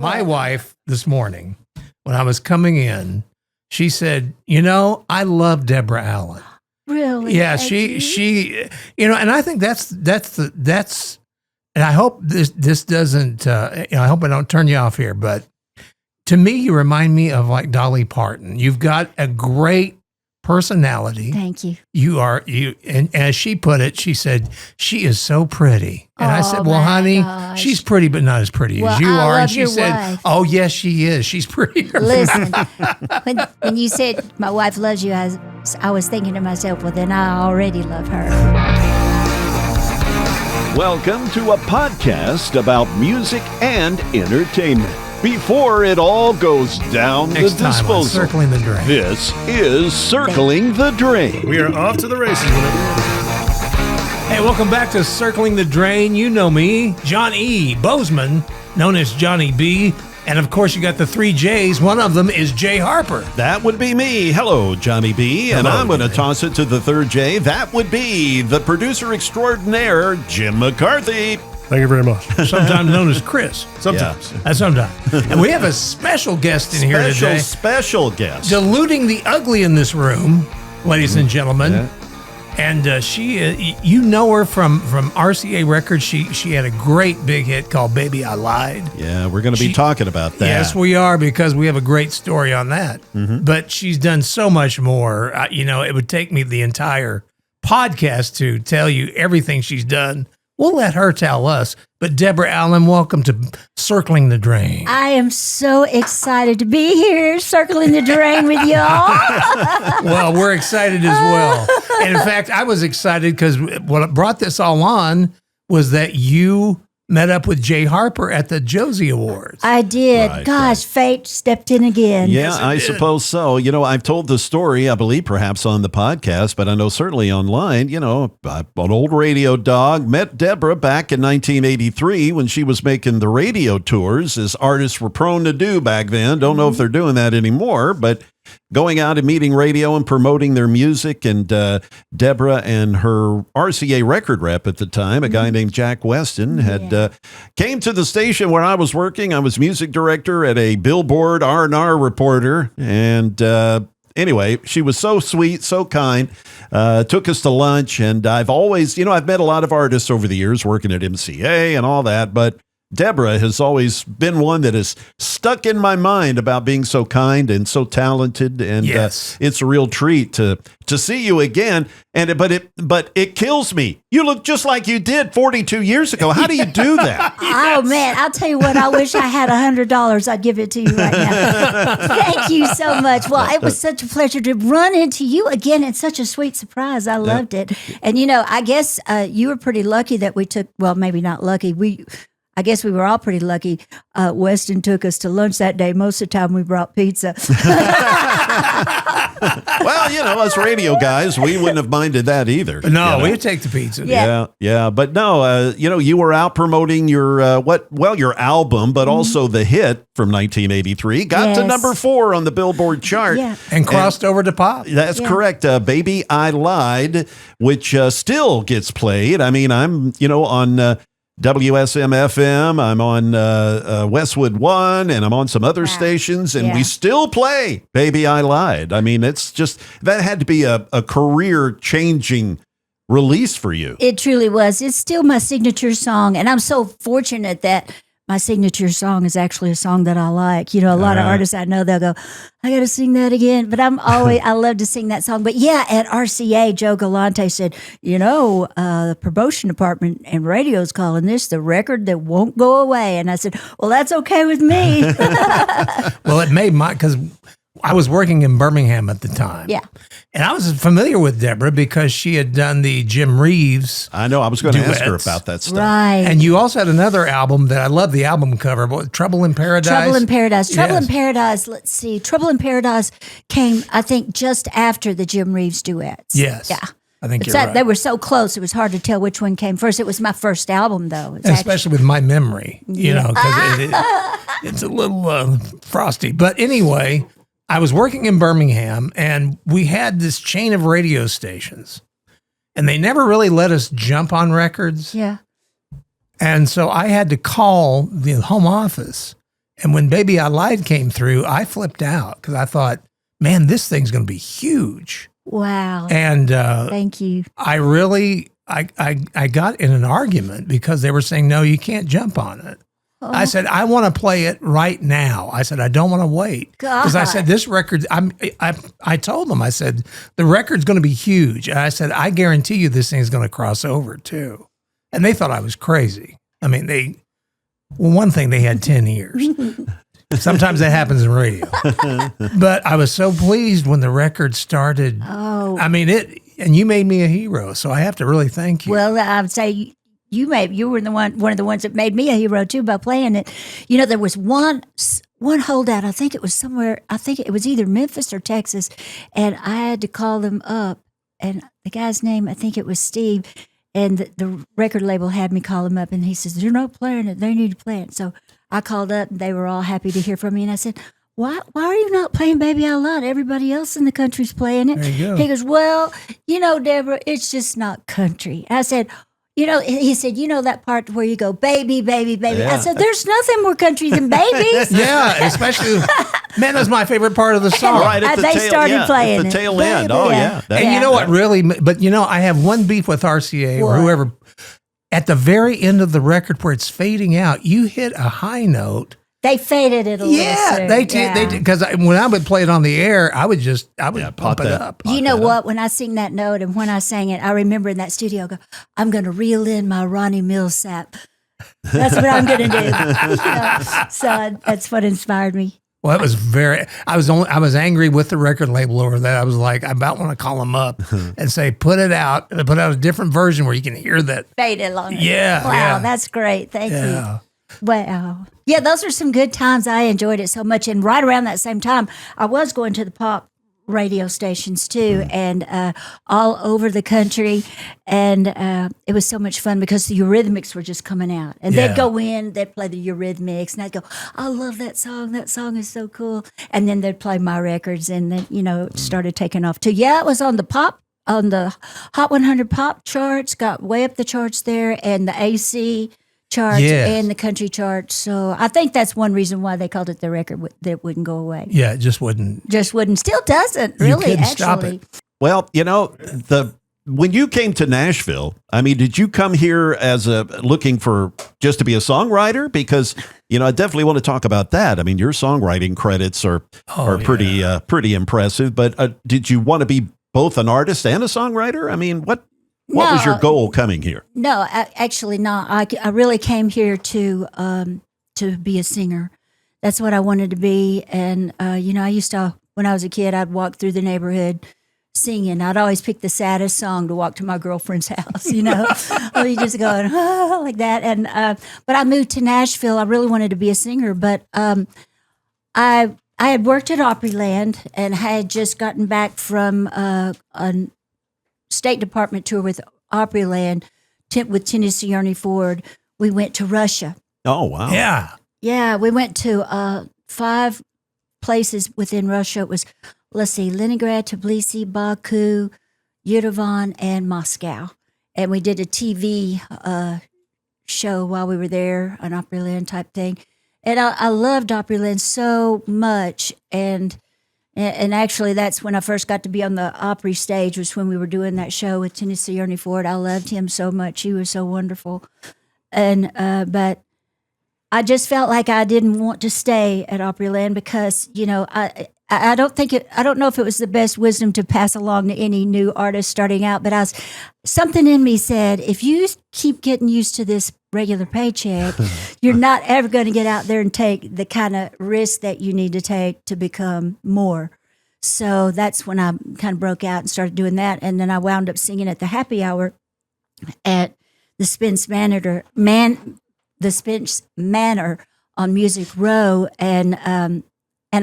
My wife this morning, when I was coming in, she said, I love Deborah Allen. Really? Yeah, she, and I think that's, and I hope this doesn't, I hope I don't turn you off here, but to me, you remind me of like Dolly Parton. You've got a great personality. Thank you. And as she put it, she said, she is so pretty. And I said, well, honey, she's pretty, but not as pretty as you are. And she said, oh, yes, she is. She's prettier. Listen, when you said my wife loves you, I was thinking to myself, well, then I already love her. Welcome to a podcast about music and entertainment. Before it all goes down Next the disposal. On Circling the Drain. This is Circling the Drain. We are off to the races. Hey, welcome back to Circling the Drain. You know me, John E. Bozeman, known as Johnny B. And of course, you got the three J's. One of them is J. Harper. That would be me. Hello, Johnny B. And I'm going to toss it to the third J. That would be the producer extraordinaire, Jim McCarthy. Thank you very much. Sometimes known as Chris. Sometimes. Yeah. Sometimes. And we have a special guest in here today. Special guest. Diluting the ugly in this room, ladies and gentlemen. Yeah. And she, you know her from RCA Records. She had a great big hit called Baby I Lied. Yeah, we're going to be talking about that. Yes, we are, because we have a great story on that. Mm-hmm. But she's done so much more. It would take me the entire podcast to tell you everything she's done. We'll let her tell us. But Deborah Allen, welcome to Circling the Drain. I am so excited to be here, circling the drain with y'all. Well, we're excited as well. And in fact, I was excited because what brought this all on was that you met up with Jay Harper at the Josie Awards. I did. Right, Gosh, fate stepped in again. Yeah, I suppose so. I've told the story, I believe, perhaps on the podcast, but I know certainly online, an old radio dog, met Deborah back in 1983 when she was making the radio tours, as artists were prone to do back then. Don't know if they're doing that anymore, but going out and meeting radio and promoting their music. And Deborah and her RCA record rep at the time, a guy named Jack Weston, had came to the station where I was working. I was music director at a Billboard R&R reporter. And anyway, she was so sweet, so kind, took us to lunch. And I've always, I've met a lot of artists over the years working at MCA and all that, but Deborah has always been one that has stuck in my mind about being so kind and so talented, and yes. It's a real treat to see you again. But it kills me. You look just like you did 42 years ago. How do you do that? Oh man, I'll tell you what. I wish I had $100. I'd give it to you right now. Thank you so much. Well, it was such a pleasure to run into you again, and such a sweet surprise. I loved it. And I guess you were pretty lucky that we took. Well, maybe not lucky. I guess we were all pretty lucky. Weston took us to lunch that day. Most of the time we brought pizza. Well, us radio guys, we wouldn't have minded that either. No, we'd take the pizza. Yeah. But no, you were out promoting your your album, but also the hit from 1983. Got to number 4 on the Billboard chart. Yeah. And crossed over to pop. That's correct. Baby I Lied, which still gets played. I mean, I'm, on WSM-FM, I'm on Westwood One, and I'm on some other stations, and we still play Baby I Lied. I mean, it's just, that had to be a career-changing release for you. It truly was. It's still my signature song, and I'm so fortunate that my signature song is actually a song that I like. A lot of artists I know, they'll go, I got to sing that again. But I love to sing that song. But yeah, at RCA, Joe Galante said, the promotion department and radio is calling this the record that won't go away. And I said, well, that's okay with me. Well, it made because I was working in Birmingham at the time. Yeah. And I was familiar with Deborah because she had done the Jim Reeves. I know. I was going to ask her about that stuff. Right. And you also had another album that I love the album cover, Trouble in Paradise. Trouble in Paradise. Trouble in Paradise. Let's see. Trouble in Paradise came, I think, just after the Jim Reeves duets. Yes. Yeah. I think you're right. They were so close, it was hard to tell which one came first. It was my first album, though. Especially with my memory, because it's a little frosty. But anyway, I was working in Birmingham, and we had this chain of radio stations, and they never really let us jump on records. Yeah. And so I had to call the home office And when Baby I Lied came through, I flipped out because I thought, man, this thing's going to be huge. Wow. And thank you. I really, I got in an argument because they were saying, no, you can't jump on it. Oh. I said, I want to play it right now. I said, I don't want to wait. Because I said, this record, I told them, I said, the record's going to be huge. And I said, I guarantee you this thing's going to cross over too. And they thought I was crazy. I mean, one thing, they had 10 ears. Sometimes that happens in radio. But I was so pleased when the record started. Oh. I mean, and you made me a hero. So I have to really thank you. Well, I would say you were one of the ones that made me a hero too by playing it. You know, there was one holdout. I think it was somewhere. I think it was either Memphis or Texas, and I had to call them up. And the guy's name, I think it was Steve, and the record label had me call him up, and he says, "They're not playing it. They need to play it." So I called up, and they were all happy to hear from me. And I said, Why are you not playing Baby I Lied? Everybody else in the country's playing it. There you go. He goes, well, Deborah, it's just not country. I said, he said, that part where you go, baby, baby, baby. Yeah. I said, there's nothing more country than babies. Yeah, especially, man, that's my favorite part of the song. Right at the They tail, started playing at the it. tail end. Oh, yeah. And you know what really, but I have one beef with RCA or whoever. At the very end of the record where it's fading out, you hit a high note. They faded it a little. Yeah, they did. Because when I would play it on the air, I would pump it up. You know what? When I sing that note and when I sang it, I remember in that studio, I'm going to reel in my Ronnie Millsap. That's what I'm going to do. So that's what inspired me. Well, it was I was angry with the record label over that. I was like, I about want to call them up and say, put out a different version where you can hear that. Faded along. Yeah. Wow, yeah. that's great. Thank you. Wow. Yeah, those are some good times. I enjoyed it so much. And right around that same time, I was going to the pop radio stations too, and all over the country. And it was so much fun because the Eurythmics were just coming out. And they'd go in, they'd play the Eurythmics, and I'd go, I love that song. That song is so cool. And then they'd play my records, and then, it started taking off too. Yeah, it was on the Hot 100 pop charts, got way up the charts there, and the AC charts and the country charts. So I think that's one reason why they called it the record that wouldn't go away. Yeah, it just wouldn't. Still doesn't, really, couldn't actually. stop it. Well, when you came to Nashville, I mean, did you come here as looking for just to be a songwriter? Because, I definitely want to talk about that. I mean, your songwriting credits are pretty impressive, but did you want to be both an artist and a songwriter? I mean, what was your goal coming here? No, actually not. I really came here to be a singer. That's what I wanted to be. And, I used to, when I was a kid, I'd walk through the neighborhood singing. I'd always pick the saddest song to walk to my girlfriend's house, Oh, you just going, like that. And, but I moved to Nashville. I really wanted to be a singer, but I had worked at Opryland and had just gotten back from a State Department tour with Opryland with Tennessee Ernie Ford. We went to Russia. Oh, wow. Yeah. Yeah, we went to 5 places within Russia. It was, Leningrad, Tbilisi, Baku, Yerevan, and Moscow. And we did a TV show while we were there, an Opryland type thing. And I loved Opryland so much. And actually, that's when I first got to be on the Opry stage, was when we were doing that show with Tennessee Ernie Ford. I loved him so much. He was so wonderful. And but I just felt like I didn't want to stay at Opryland because, I don't know if it was the best wisdom to pass along to any new artist starting out, but something in me said, if you keep getting used to this regular paycheck, you're not ever going to get out there and take the kind of risk that you need to take to become more. So that's when I kind of broke out and started doing that. And then I wound up singing at the happy hour at the Spence Manor on Music Row. And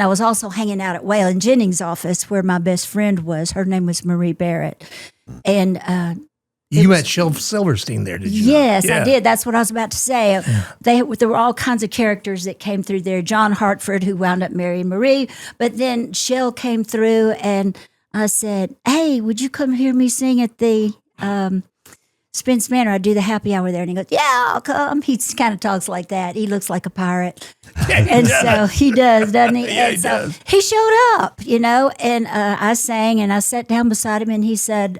I was also hanging out at Waylon Jennings' office where my best friend was. Her name was Marie Barrett. And you met Shel Silverstein there, did you? Yes, I did. That's what I was about to say. Yeah. There were all kinds of characters that came through there. John Hartford, who wound up marrying Marie. But then Shel came through, and I said, hey, would you come hear me sing at the Spence Manor, I do the happy hour there. And he goes, yeah, I'll come. He kind of talks like that. He looks like a pirate. And so he does, doesn't he? Yeah, and he so does. he showed up, and I sang and I sat down beside him and he said,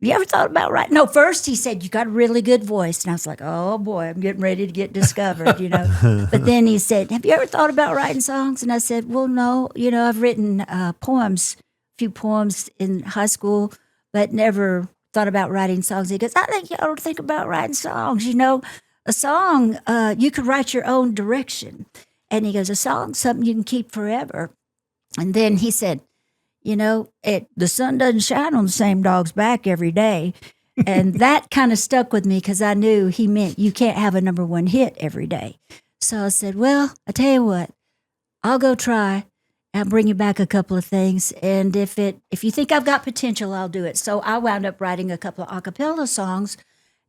you ever thought about writing? No, first he said, you got a really good voice. And I was like, oh boy, I'm getting ready to get discovered, But then he said, have you ever thought about writing songs? And I said, well, no, I've written poems, a few poems in high school, but never thought about writing songs. He goes, I think you ought to think about writing songs. A song, you could write your own direction. And he goes, a song's something you can keep forever. And then he said, the sun doesn't shine on the same dog's back every day. And that kind of stuck with me because I knew he meant you can't have a number one hit every day. So I said, well, I tell you what, I'll go try. I'll bring you back a couple of things. And if you think I've got potential, I'll do it. So I wound up writing a couple of a cappella songs.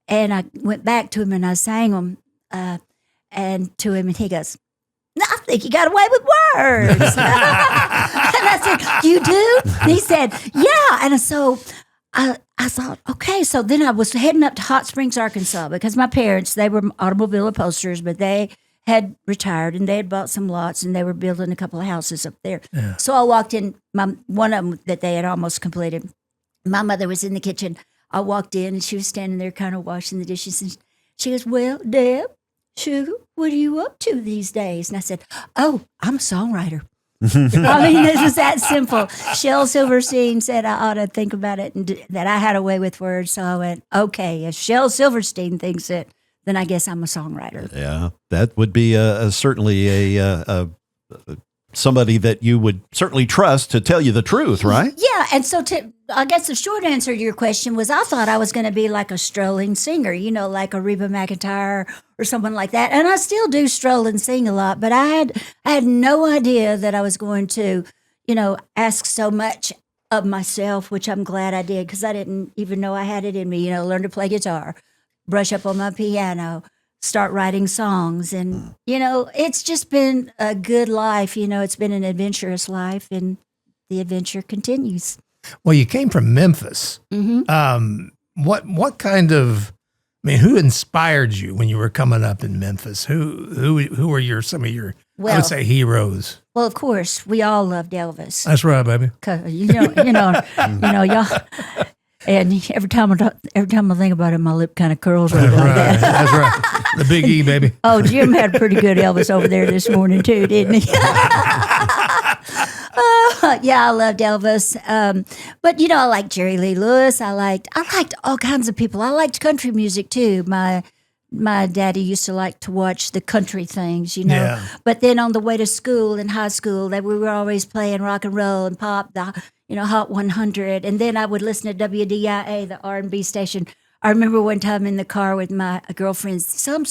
And I went back to him and I sang them and to him. And he goes, no, I think you got away with words. And I said, you do? And he said, yeah. And so I thought, okay. So then I was heading up to Hot Springs, Arkansas, because my parents, they were automobile upholsterers, but they had retired and they had bought some lots and they were building a couple of houses up there. Yeah. So I walked in, one of them that they had almost completed. My mother was in the kitchen. I walked in and she was standing there kind of washing the dishes. And she goes, well, Deb, sugar, what are you up to these days? And I said, oh, I'm a songwriter. I mean, this is that simple. Shel Silverstein said I ought to think about it and that I had a way with words. So I went, okay, if Shel Silverstein thinks it, then I guess I'm a songwriter. Yeah, that would be certainly a somebody that you would certainly trust to tell you the truth, right? Yeah, and so I guess the short answer to your question was I thought I was going to be like a strolling singer, like a Reba McEntire or someone like that. And I still do stroll and sing a lot, but I had no idea that I was going to, ask so much of myself, which I'm glad I did because I didn't even know I had it in me, learn to play guitar, brush up on my piano, start writing songs. And, it's just been a good life. It's been an adventurous life and the adventure continues. Well, you came from Memphis. Mm-hmm. What kind of, who inspired you when you were coming up in Memphis? Who were some of your, I would say, heroes? Well, of course, we all loved Elvis. That's right, baby. 'Cause, y'all. And every time I think about it, my lip kind of curls over like that. That's right. The Big E, baby. Oh, Jim had pretty good Elvis over there this morning too, didn't he? Yeah, I loved Elvis. But I liked Jerry Lee Lewis. I liked all kinds of people. I liked country music too. My daddy used to like to watch the country things, Yeah. But then on the way to school in high school, we were always playing rock and roll and pop, the Hot 100. And then I would listen to WDIA, the R&B station. I remember one time in the car with my girlfriends, some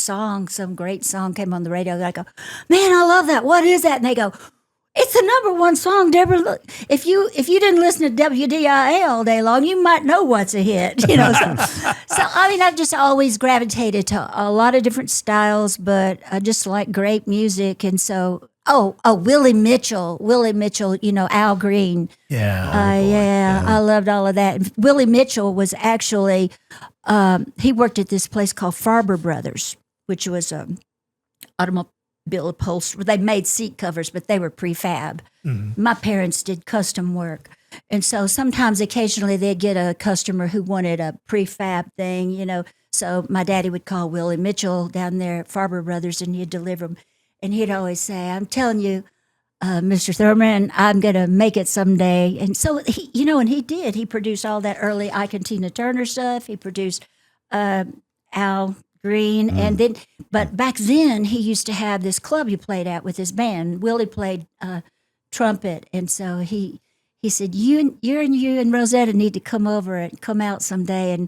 great song came on the radio. I go, man, I love that. What is that? And they go, it's the number one song, Deborah. Look, if you didn't listen to WDIA all day long, you might know what's a hit. So I've just always gravitated to a lot of different styles, but I just like great music. And so, Willie Mitchell, Al Green. Yeah. Yeah, I loved all of that. And Willie Mitchell was actually, he worked at this place called Farber Brothers, which was automobile upholstery. They made seat covers, but they were prefab. Mm-hmm. My parents did custom work. And so occasionally they'd get a customer who wanted a prefab thing, So my daddy would call Willie Mitchell down there at Farber Brothers and he'd deliver them. And he'd always say, I'm telling you, Mr. Thurman, I'm going to make it someday. And so, and he did. He produced all that early Ike and Tina Turner stuff. He produced Al Green. And then, but back then he used to have this club he played at with his band. Willie played trumpet. And so he said, you and Rosetta need to come out someday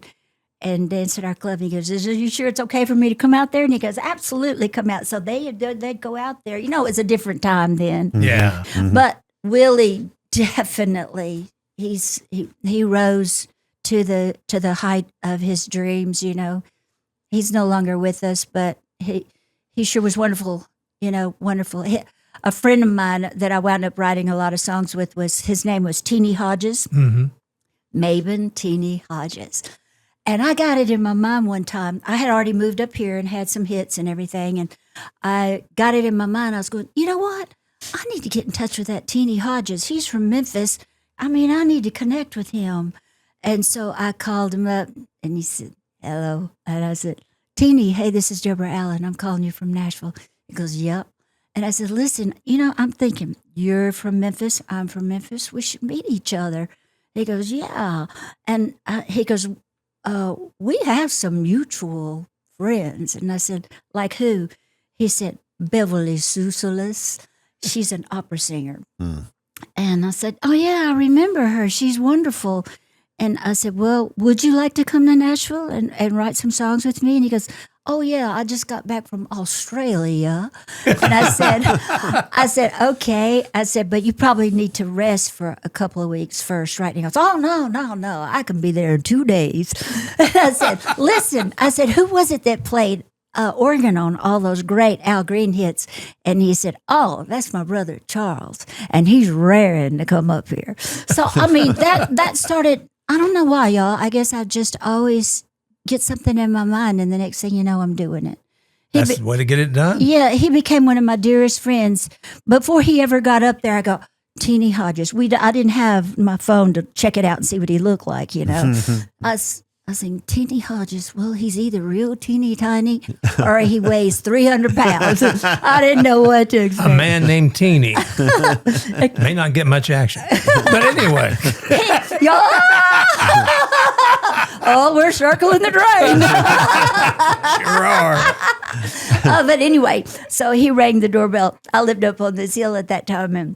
and dance at our club. And he goes, are you sure it's okay for me to come out there? And he goes, absolutely, come out. So they'd go out there. It was a different time then. Yeah. Mm-hmm. But Willie definitely, he rose to the height of his dreams, He's no longer with us, but he sure was wonderful, wonderful. A friend of mine that I wound up writing a lot of songs with his name was Teeny Hodges, Mm-hmm. Mabon Teeny Hodges. And I got it in my mind one time. I had already moved up here and had some hits and everything. And I got it in my mind. I was going, you know what? I need to get in touch with that Teeny Hodges. He's from Memphis. I mean, I need to connect with him. And so I called him up and he said, hello. And I said, Teeny, hey, this is Deborah Allen. I'm calling you from Nashville. He goes, yep. And I said, listen, I'm thinking, you're from Memphis. I'm from Memphis. We should meet each other. He goes, yeah. And he goes, we have some mutual friends. And I said, like who? He said, Beverly Susalis. She's an opera singer. And I said, oh, yeah, I remember her. She's wonderful. And I said, well, would you like to come to Nashville and write some songs with me? And he goes, oh, yeah, I just got back from Australia. And I said, okay. I said, but you probably need to rest for a couple of weeks first, right? And he goes, oh, no, I can be there in 2 days. And I said, listen, who was it that played organ on all those great Al Green hits? And he said, oh, that's my brother Charles, and he's raring to come up here. So, I mean, that started, I don't know why, y'all. I guess I just always get something in my mind, and the next thing you know, I'm doing it. That's the way to get it done. Yeah, he became one of my dearest friends. Before he ever got up there, I go, Teeny Hodges. I didn't have my phone to check it out and see what he looked like, I was saying, Teeny Hodges, well, he's either real teeny tiny or he weighs 300 pounds. I didn't know what to expect. A man named Teeny. May not get much action. But anyway. Oh, we're circling the drain. Sure are. But anyway, so he rang the doorbell. I lived up on this hill at that time, and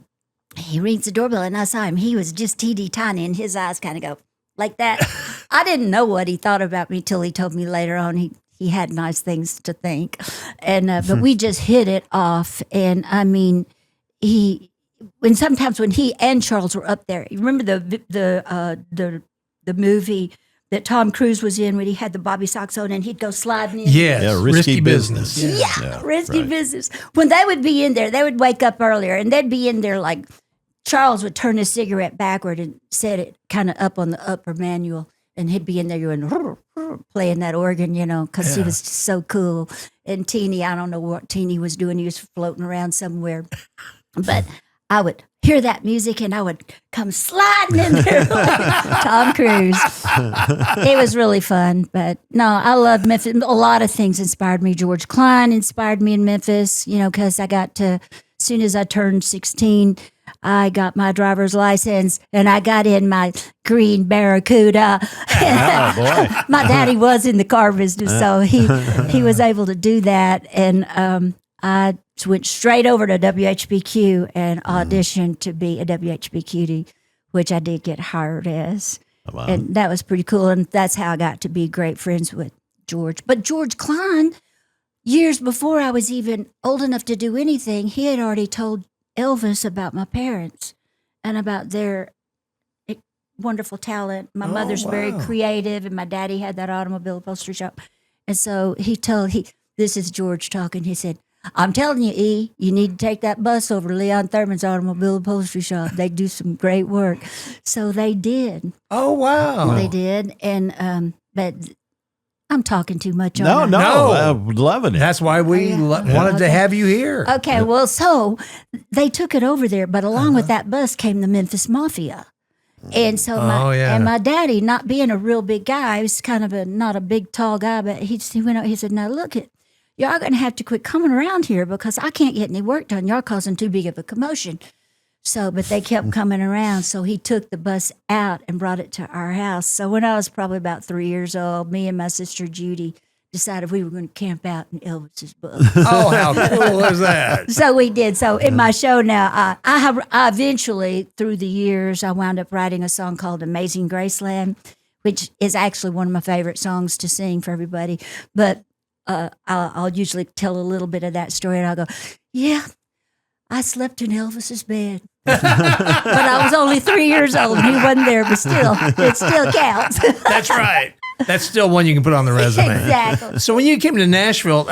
he rings the doorbell, and I saw him. He was just teeny tiny, and his eyes kind of go like that. I didn't know what he thought about me till he told me later on. He had nice things to think, and but we just hit it off. And I mean, sometimes when he and Charles were up there, you remember the movie that Tom Cruise was in when he had the bobby socks on and he'd go sliding in? Yes, yeah, risky business. Yeah, risky business. When they would be in there, they would wake up earlier and they'd be in there like Charles would turn his cigarette backward and set it kind of up on the upper manual, and he'd be in there going, playing that organ, because he was so cool. And Teeny, I don't know what Teeny was doing. He was floating around somewhere. But I would hear that music and I would come sliding in there like Tom Cruise. It was really fun. But no, I love Memphis. A lot of things inspired me. George Cline inspired me in Memphis, because I got to, as soon as I turned 16, I got my driver's license and I got in my green Barracuda. Oh, boy. My daddy was in the car business, so he was able to do that. And I went straight over to WHBQ and auditioned to be a WHBQ, which I did get hired as. Oh, wow. And that was pretty cool. And that's how I got to be great friends with George. But George Cline, years before I was even old enough to do anything, he had already told Elvis about my parents and about their wonderful talent. My mother's very creative, and my daddy had that automobile upholstery shop. And so this is George talking. He said, I'm telling you, E, you need to take that bus over to Leon Thurman's automobile upholstery shop. They do some great work. So they did. Oh, wow. They did. And, but I'm talking too much on No, that. I'm loving it. That's why we wanted to have you here. Okay, well, so they took it over there, but along with that bus came the Memphis Mafia. And so my daddy, not being a real big guy, he was kind of not a big, tall guy, but he went out, he said, now look, y'all going to have to quit coming around here because I can't get any work done. Y'all causing too big of a commotion. So, but they kept coming around. So he took the bus out and brought it to our house. So when I was probably about 3 years old, me and my sister Judy decided we were going to camp out in Elvis's book. Oh, how cool is that? So we did. So in my show now, I eventually, through the years, I wound up writing a song called Amazing Graceland, which is actually one of my favorite songs to sing for everybody. But I'll usually tell a little bit of that story, and I'll go, yeah, I slept in Elvis's bed. But I was only 3 years old and he wasn't there, but still, it still counts. That's right. That's still one you can put on the resume. Exactly. So when you came to Nashville,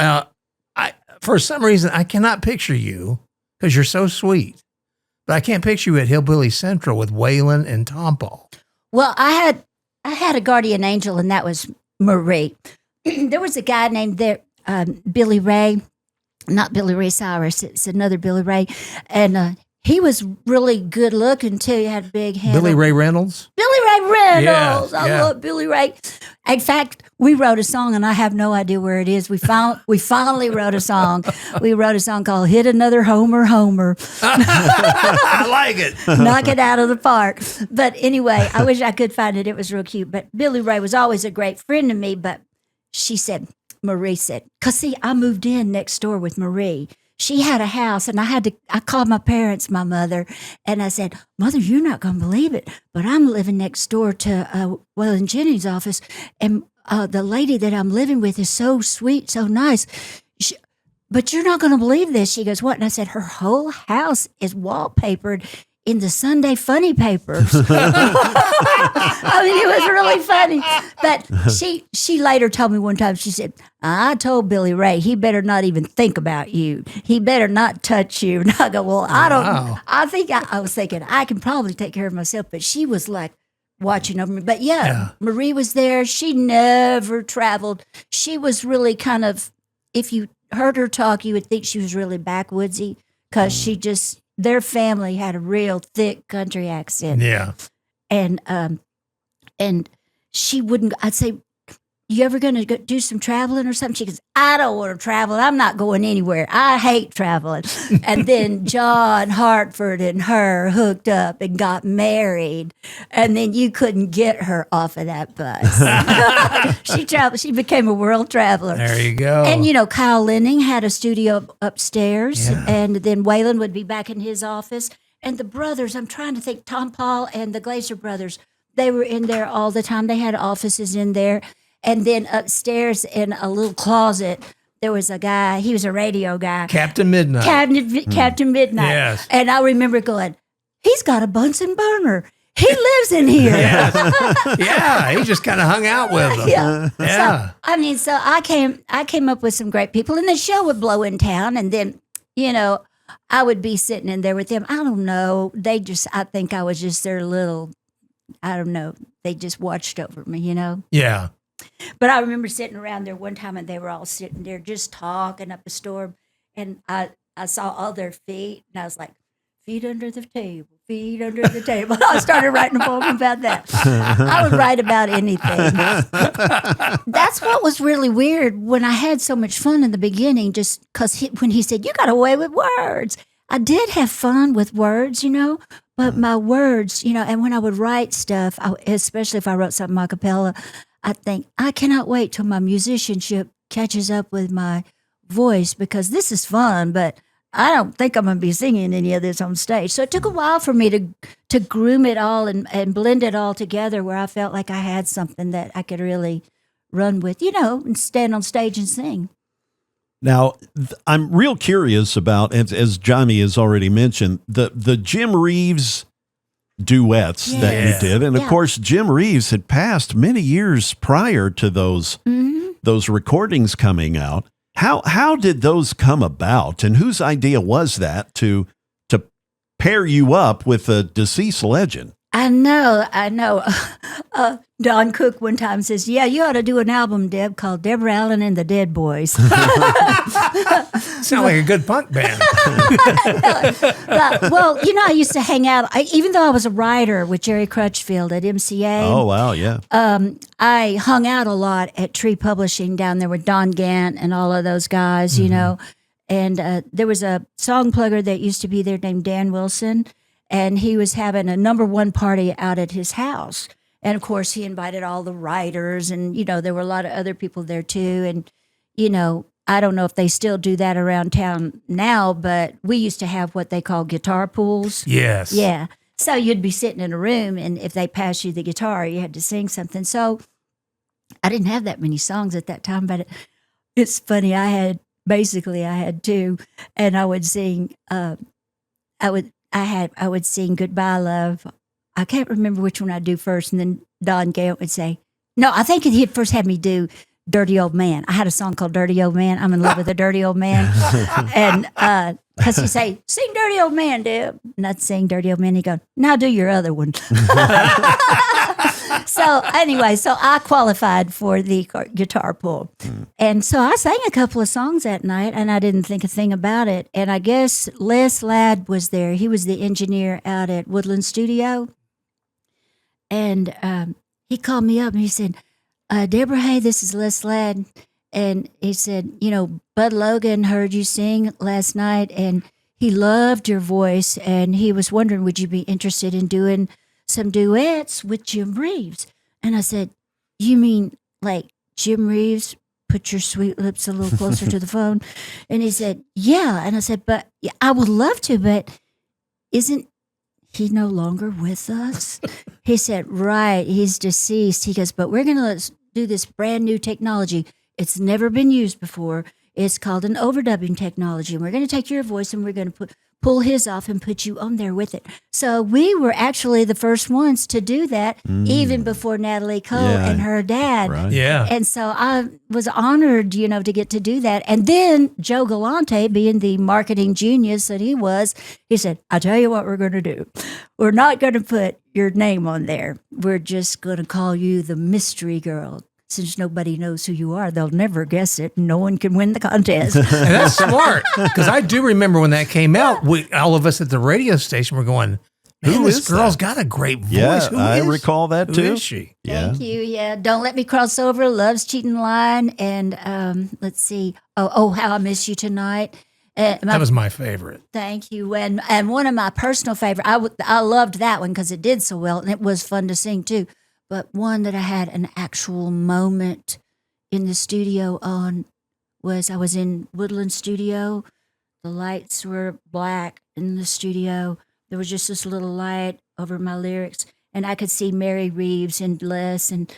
for some reason, I cannot picture you because you're so sweet, but I can't picture you at Hillbilly Central with Waylon and Tom Paul. Well, I had a guardian angel, and that was Marie. There was a guy named there, Billy Ray, not Billy Ray Cyrus. It's another Billy Ray, and he was really good looking too. He had a big head. Billy Ray Reynolds. Billy Ray Reynolds. Yeah, I love Billy Ray. In fact, we wrote a song, and I have no idea where it is. We finally wrote a song. We wrote a song called "Hit Another Homer, Homer." I like it. Knock it out of the park. But anyway, I wish I could find it. It was real cute. But Billy Ray was always a great friend to me. But Marie said, because see, I moved in next door with Marie. She had a house, and I called my parents, my mother, and I said, Mother, you're not going to believe it, but I'm living next door to Waylon Jennings' office, and the lady that I'm living with is so sweet, so nice. But you're not going to believe this. She goes, what? And I said, her whole house is wallpapered in the Sunday funny papers. I mean, it was really funny. But she later told me one time, she said, I told Billy Ray, he better not even think about you. He better not touch you. And I go, well, I don't. Wow. I was thinking, I can probably take care of myself. But she was like watching over me. But yeah, Marie was there. She never traveled. She was really kind of, if you heard her talk, you would think she was really backwoodsy because their family had a real thick country accent. Yeah. And she wouldn't, I'd say, you ever going to do some traveling or something? She goes, I don't want to travel. I'm not going anywhere. I hate traveling. And then John Hartford and her hooked up and got married. And then you couldn't get her off of that bus. She traveled. She became a world traveler. There you go. And, Kyle Linning had a studio upstairs. Yeah. And then Waylon would be back in his office. And the brothers, I'm trying to think, Tom Paul and the Glazer brothers, they were in there all the time. They had offices in there. And then upstairs in a little closet, there was a guy. He was a radio guy. Captain Midnight. Captain Midnight. Yes. And I remember going, he's got a Bunsen burner. He lives in here. Yes. Yeah, he just kind of hung out with them. Yeah. Yeah. So I came up with some great people, and the show would blow in town, and then, I would be sitting in there with them. I don't know. I think I was just their little, I don't know. They just watched over me, Yeah. But I remember sitting around there one time, and they were all sitting there just talking up a storm, and I saw all their feet, and I was like, feet under the table, feet under the table. I started writing a poem about that. I would write about anything. That's what was really weird when I had so much fun in the beginning, just because when he said, you got away with words. I did have fun with words, but my words, and when I would write stuff, especially if I wrote something a cappella, I think, I cannot wait till my musicianship catches up with my voice, because this is fun, but I don't think I'm going to be singing any of this on stage. So it took a while for me to groom it all and blend it all together where I felt like I had something that I could really run with, and stand on stage and sing. Now, I'm real curious about, as Johnny has already mentioned, the Jim Reeves duets that you did. And of course, Jim Reeves had passed many years prior to those recordings coming out. How did those come about, and whose idea was that to pair you up with a deceased legend? I know. Don Cook one time says, yeah, you ought to do an album, Deb, called Deborah Allen and the Dead Boys. Sound like a good punk band. Well, I used to hang out, even though I was a writer with Jerry Crutchfield at MCA. Oh, wow, yeah. I hung out a lot at Tree Publishing down there with Don Gant and all of those guys, And there was a song plugger that used to be there named Dan Wilson, and he was having a #1 party out at his house. And, of course, he invited all the writers, and, there were a lot of other people there, too. And, I don't know if they still do that around town now, but we used to have what they call guitar pools. Yes. Yeah. So you'd be sitting in a room, and if they passed you the guitar, you had to sing something. So I didn't have that many songs at that time, but it's funny. I had two, and I would sing, I would sing Goodbye Love. I can't remember which one I'd do first. And then Don Gant would say, no, I think he'd first have me do Dirty Old Man. I had a song called Dirty Old Man. I'm in love with a dirty old man. And because he'd say, sing Dirty Old Man, Deb. And I'd sing Dirty Old Man. He'd go, now do your other one. So anyway, so I qualified for the guitar pull. And so I sang a couple of songs that night, and I didn't think a thing about it. And I guess Les Ladd was there. He was the engineer out at Woodland Studio. And he called me up and he said, Deborah, hey, this is Les Ladd. And he said, Bud Logan heard you sing last night, and he loved your voice, and he was wondering, would you be interested in doing some duets with Jim Reeves? And I said, you mean like Jim Reeves? Put your sweet lips a little closer to the phone. And he said, yeah. And I said, but I would love to, but isn't he no longer with us? He said, right, he's deceased. He goes, but we're going to do this brand new technology. It's never been used before. It's called an overdubbing technology. And we're going to take your voice and we're going to pull his off and put you on there with it. So we were actually the first ones to do that, even before Natalie Cole and her dad. Right. Yeah. And so I was honored, to get to do that. And then Joe Galante, being the marketing genius that he said, I tell you what we're going to do. We're not going to put your name on there. We're just going to call you the mystery girl. Since nobody knows who you are, they'll never guess it. No one can win the contest. And that's smart, because I do remember when that came out, all of us at the radio station were going, man, Who this is girl's that? got a great voice. Yeah, Who I is- recall that who too. is she? Yeah. Thank you. Yeah. Don't Let Me Cross Over, Love's Cheating Line, and let's see. Oh, How I Miss You Tonight. That was my favorite. Thank you. And one of my personal favorite, I loved that one because it did so well, and it was fun to sing too. But one that I had an actual moment in the studio on was I was in Woodland Studio. The lights were black in the studio. There was just this little light over my lyrics, and I could see Mary Reeves and Les and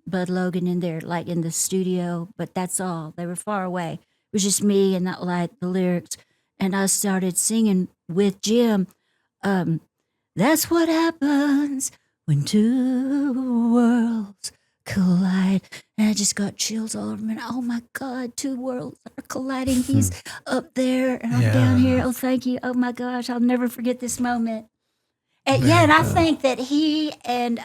Bud Logan in there, like in the studio. But that's all. They were far away. It was just me and that light, the lyrics, and I started singing with Jim. That's what happens when two worlds collide. And I just got chills all over me. Oh my God, two worlds are colliding. He's up there and I'm down here. Oh, thank you. Oh my gosh, I'll never forget this moment. And and I think that he and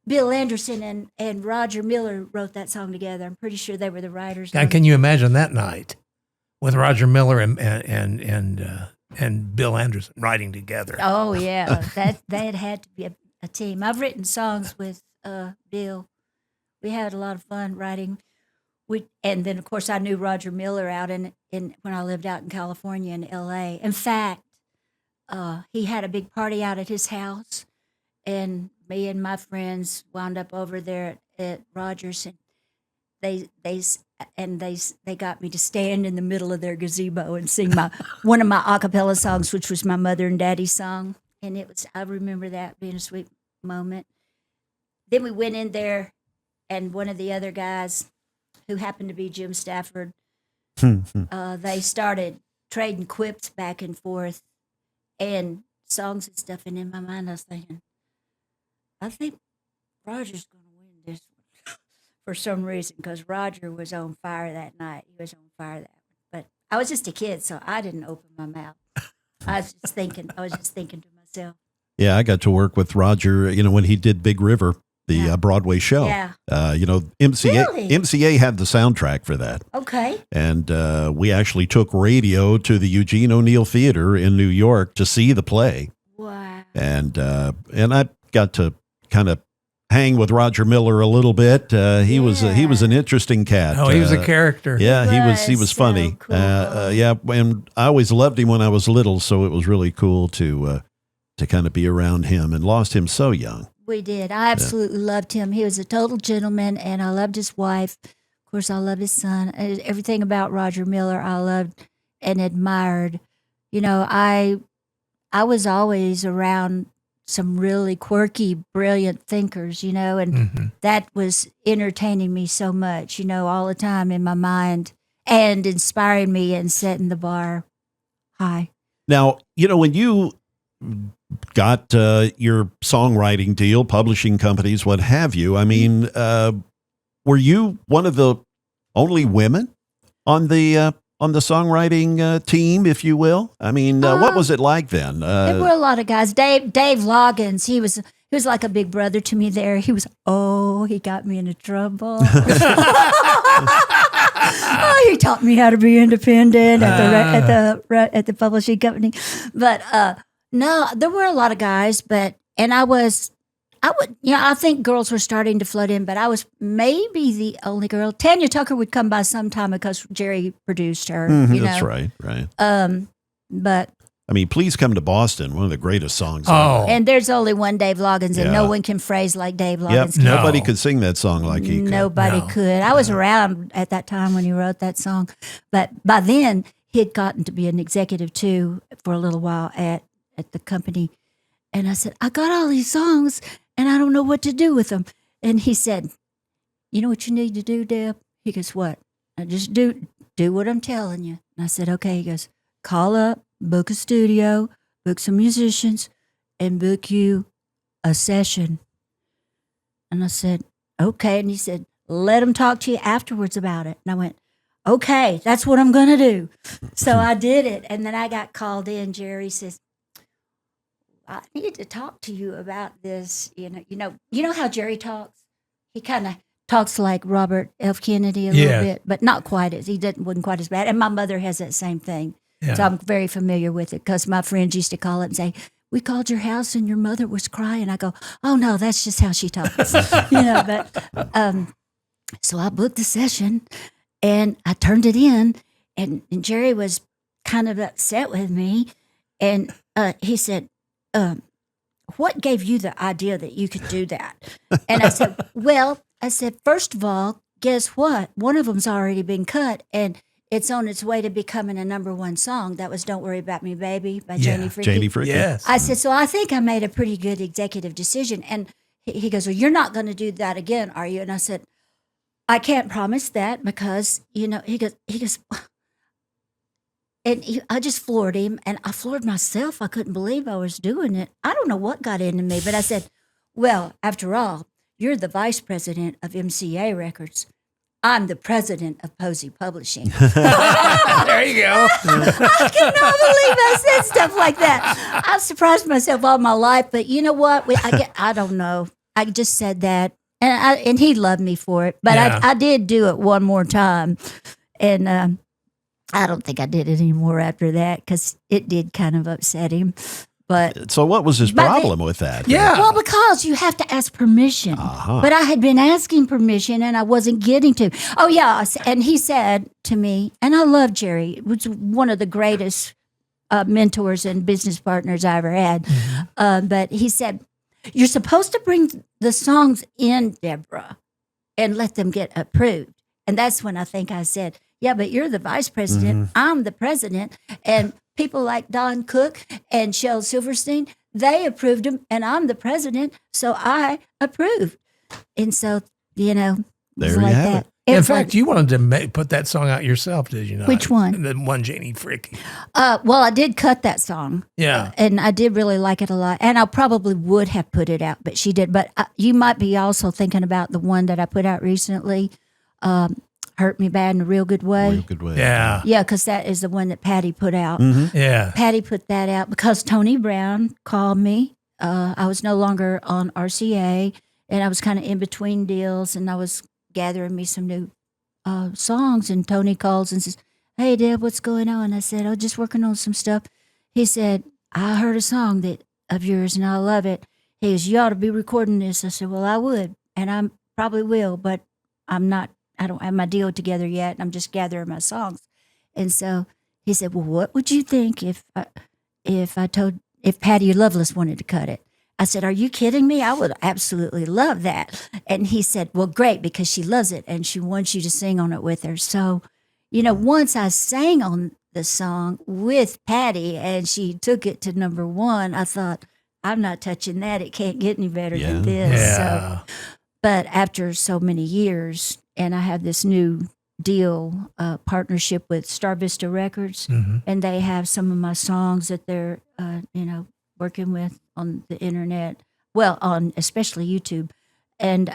Bill Anderson and Roger Miller wrote that song together. I'm pretty sure they were the writers. God, can you imagine that night with Roger Miller and Bill Anderson writing together? Oh yeah, that had to be a team. I've written songs with Bill. We had a lot of fun writing. And then of course I knew Roger Miller out in when I lived out in California in L.A. In fact, he had a big party out at his house, and me and my friends wound up over there at Rogers, and they got me to stand in the middle of their gazebo and sing one of my a cappella songs, which was my mother and daddy song, and I remember that being a sweet moment. Then we went in there, and one of the other guys, who happened to be Jim Stafford, they started trading quips back and forth and songs and stuff. And in my mind, I was thinking, I think Roger's going to win this one for some reason, because Roger was on fire that night. He was on fire that one. But I was just a kid, so I didn't open my mouth. I was just thinking to myself. Yeah, I got to work with Roger, when he did Big River, the Broadway show. Yeah. MCA had the soundtrack for that. Okay. And we actually took radio to the Eugene O'Neill Theater in New York to see the play. Wow. And I got to kind of hang with Roger Miller a little bit. He was an interesting cat. Oh, he was a character. Yeah, he was so funny. cool. Yeah, and I always loved him when I was little, so it was really cool to kind of be around him, and lost him so young. We did. I absolutely loved him. He was a total gentleman, and I loved his wife. Of course, I love his son. Everything about Roger Miller I loved and admired. I was always around some really quirky, brilliant thinkers, and that was entertaining me so much, all the time in my mind, and inspiring me and setting the bar high. Now, when you got your songwriting deal, publishing companies, what have you, I mean, were you one of the only women on the songwriting team, if you will? I mean, what was it like then? There were a lot of guys. Dave Loggins, he was He was like a big brother to me there. He got me into trouble. He taught me how to be independent at the publishing company. But no, there were a lot of guys, I think girls were starting to flood in, but I was maybe the only girl. Tanya Tucker would come by sometime because Jerry produced her. That's right. But I mean, Please Come to Boston, one of the greatest songs ever. And there's only one Dave Loggins, and no one can phrase like Dave Loggins. Yep, nobody could sing that song like he could. Nobody could. I was around at that time when he wrote that song. But by then, he had gotten to be an executive, too, for a little while at the company. And I said, I got all these songs, and I don't know what to do with them. And he said, you know what you need to do, Deb? He goes, what? I just do what I'm telling you. And I said, okay. He goes, call up, book a studio, book some musicians, and book you a session. And I said, okay. And he said, let them talk to you afterwards about it. And I went, okay, that's what I'm going to do. So I did it. And then I got called in. Jerry says, I need to talk to you about this. You know how Jerry talks? He kind of talks like Robert F. Kennedy a little bit, but not quite as, wasn't quite as bad. And my mother has that same thing. Yeah. So I'm very familiar with it because my friends used to call it and say, we called your house and your mother was crying. I go, oh no, that's just how she talks. So I booked the session and I turned it in and Jerry was kind of upset with me. And he said, what gave you the idea that you could do that? And I said, first of all, guess what? One of them's already been cut and it's on its way to becoming a number one song. That was Don't Worry About Me, Baby by Janie Freaky. Janie Freaky. Yes. I said, so I think I made a pretty good executive decision. And he goes, well, you're not going to do that again, are you? And I said, I can't promise that because, he goes, and I just floored him and I floored myself. I couldn't believe I was doing it. I don't know what got into me, but I said, well, after all, you're the vice president of MCA Records. I'm the president of Posey Publishing. There you go. I cannot believe I said stuff like that. I've surprised myself all my life, but you know what? I don't know. I just said that, and he loved me for it. But I did do it one more time, and I don't think I did it anymore after that because it did kind of upset him. But so what was his problem with that? Yeah. Well, because you have to ask permission. But I had been asking permission and I wasn't getting to. Oh, yeah. And he said to me, and I love Jerry, was one of the greatest mentors and business partners I ever had. Mm-hmm. But he said, you're supposed to bring the songs in, Deborah, and let them get approved. And that's when I think I said, yeah, but you're the vice president. Mm-hmm. I'm the president. And people like Don Cook and Shel Silverstein, they approved them, and I'm the president, so I approved. And so, there you like have that. it. In fact, you wanted to put that song out yourself, did you not? Which one? The one Janie Freaky. Well, I did cut that song. Yeah. And I did really like it a lot. And I probably would have put it out, but she did. But you might be also thinking about the one that I put out recently, Hurt Me Bad in a Real Good Way. Real Good Way. Yeah. Yeah, because that is the one that Patty put out. Mm-hmm. Yeah. Patty put that out because Tony Brown called me. I was no longer on RCA, and I was kind of in between deals, and I was gathering me some new songs, and Tony calls and says, hey, Deb, what's going on? I said, oh, just working on some stuff. He said, I heard a song of yours, and I love it. He goes, you ought to be recording this. I said, well, I would, and I probably will, but I don't have my deal together yet. I'm just gathering my songs. And so he said, well, what would you think if Patty Loveless wanted to cut it? I said, are you kidding me? I would absolutely love that. And he said, well, great, because she loves it and she wants you to sing on it with her. So, once I sang on the song with Patty and she took it to number one, I thought, I'm not touching that. It can't get any better than this. Yeah. So, but after so many years, and I have this new deal, partnership with Star Vista Records, Mm-hmm. and they have some of my songs that they're, working with on the internet, well, on especially YouTube. And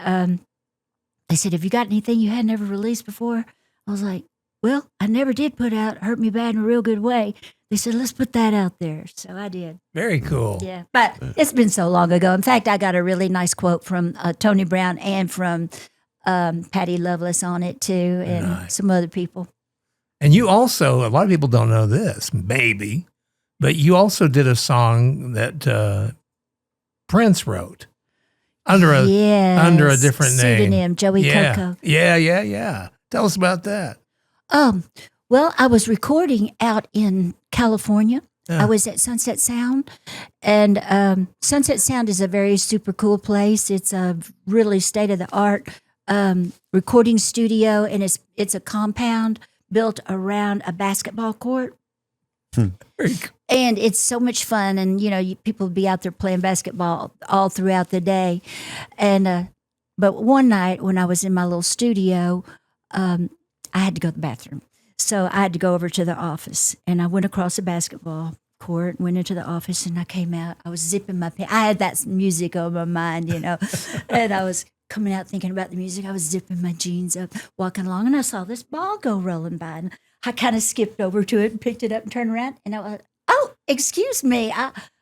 they said, have you got anything you had never released before? I was like, well, I never did put out Hurt Me Bad in a Real Good Way. they said, let's put that out there. So I did. Very cool. Yeah. But it's been so long ago. In fact, I got a really nice quote from Tony Brown and from Patty Loveless on it too, and some other people. And you also, a lot of people don't know this, maybe, but you also did a song that Prince wrote under a different pseudonym, name. Joey Coco. Yeah. Tell us about that. Well, I was recording out in California. I was at Sunset Sound, and Sunset Sound is a very super cool place. It's a really state of the art recording studio, and it's a compound built around a basketball court. And it's so much fun, and people would be out there playing basketball all throughout the day. And but one night when I was in my little studio, I had to go to the bathroom. So I had to go over to the office, and I went across the basketball court, went into the office, and I came out. I was zipping my pen. I had that music on my mind, and I was coming out thinking about the music. I was zipping my jeans up, walking along, and I saw this ball go rolling by, and I kind of skipped over to it and picked it up and turned around, and I was, oh, excuse me.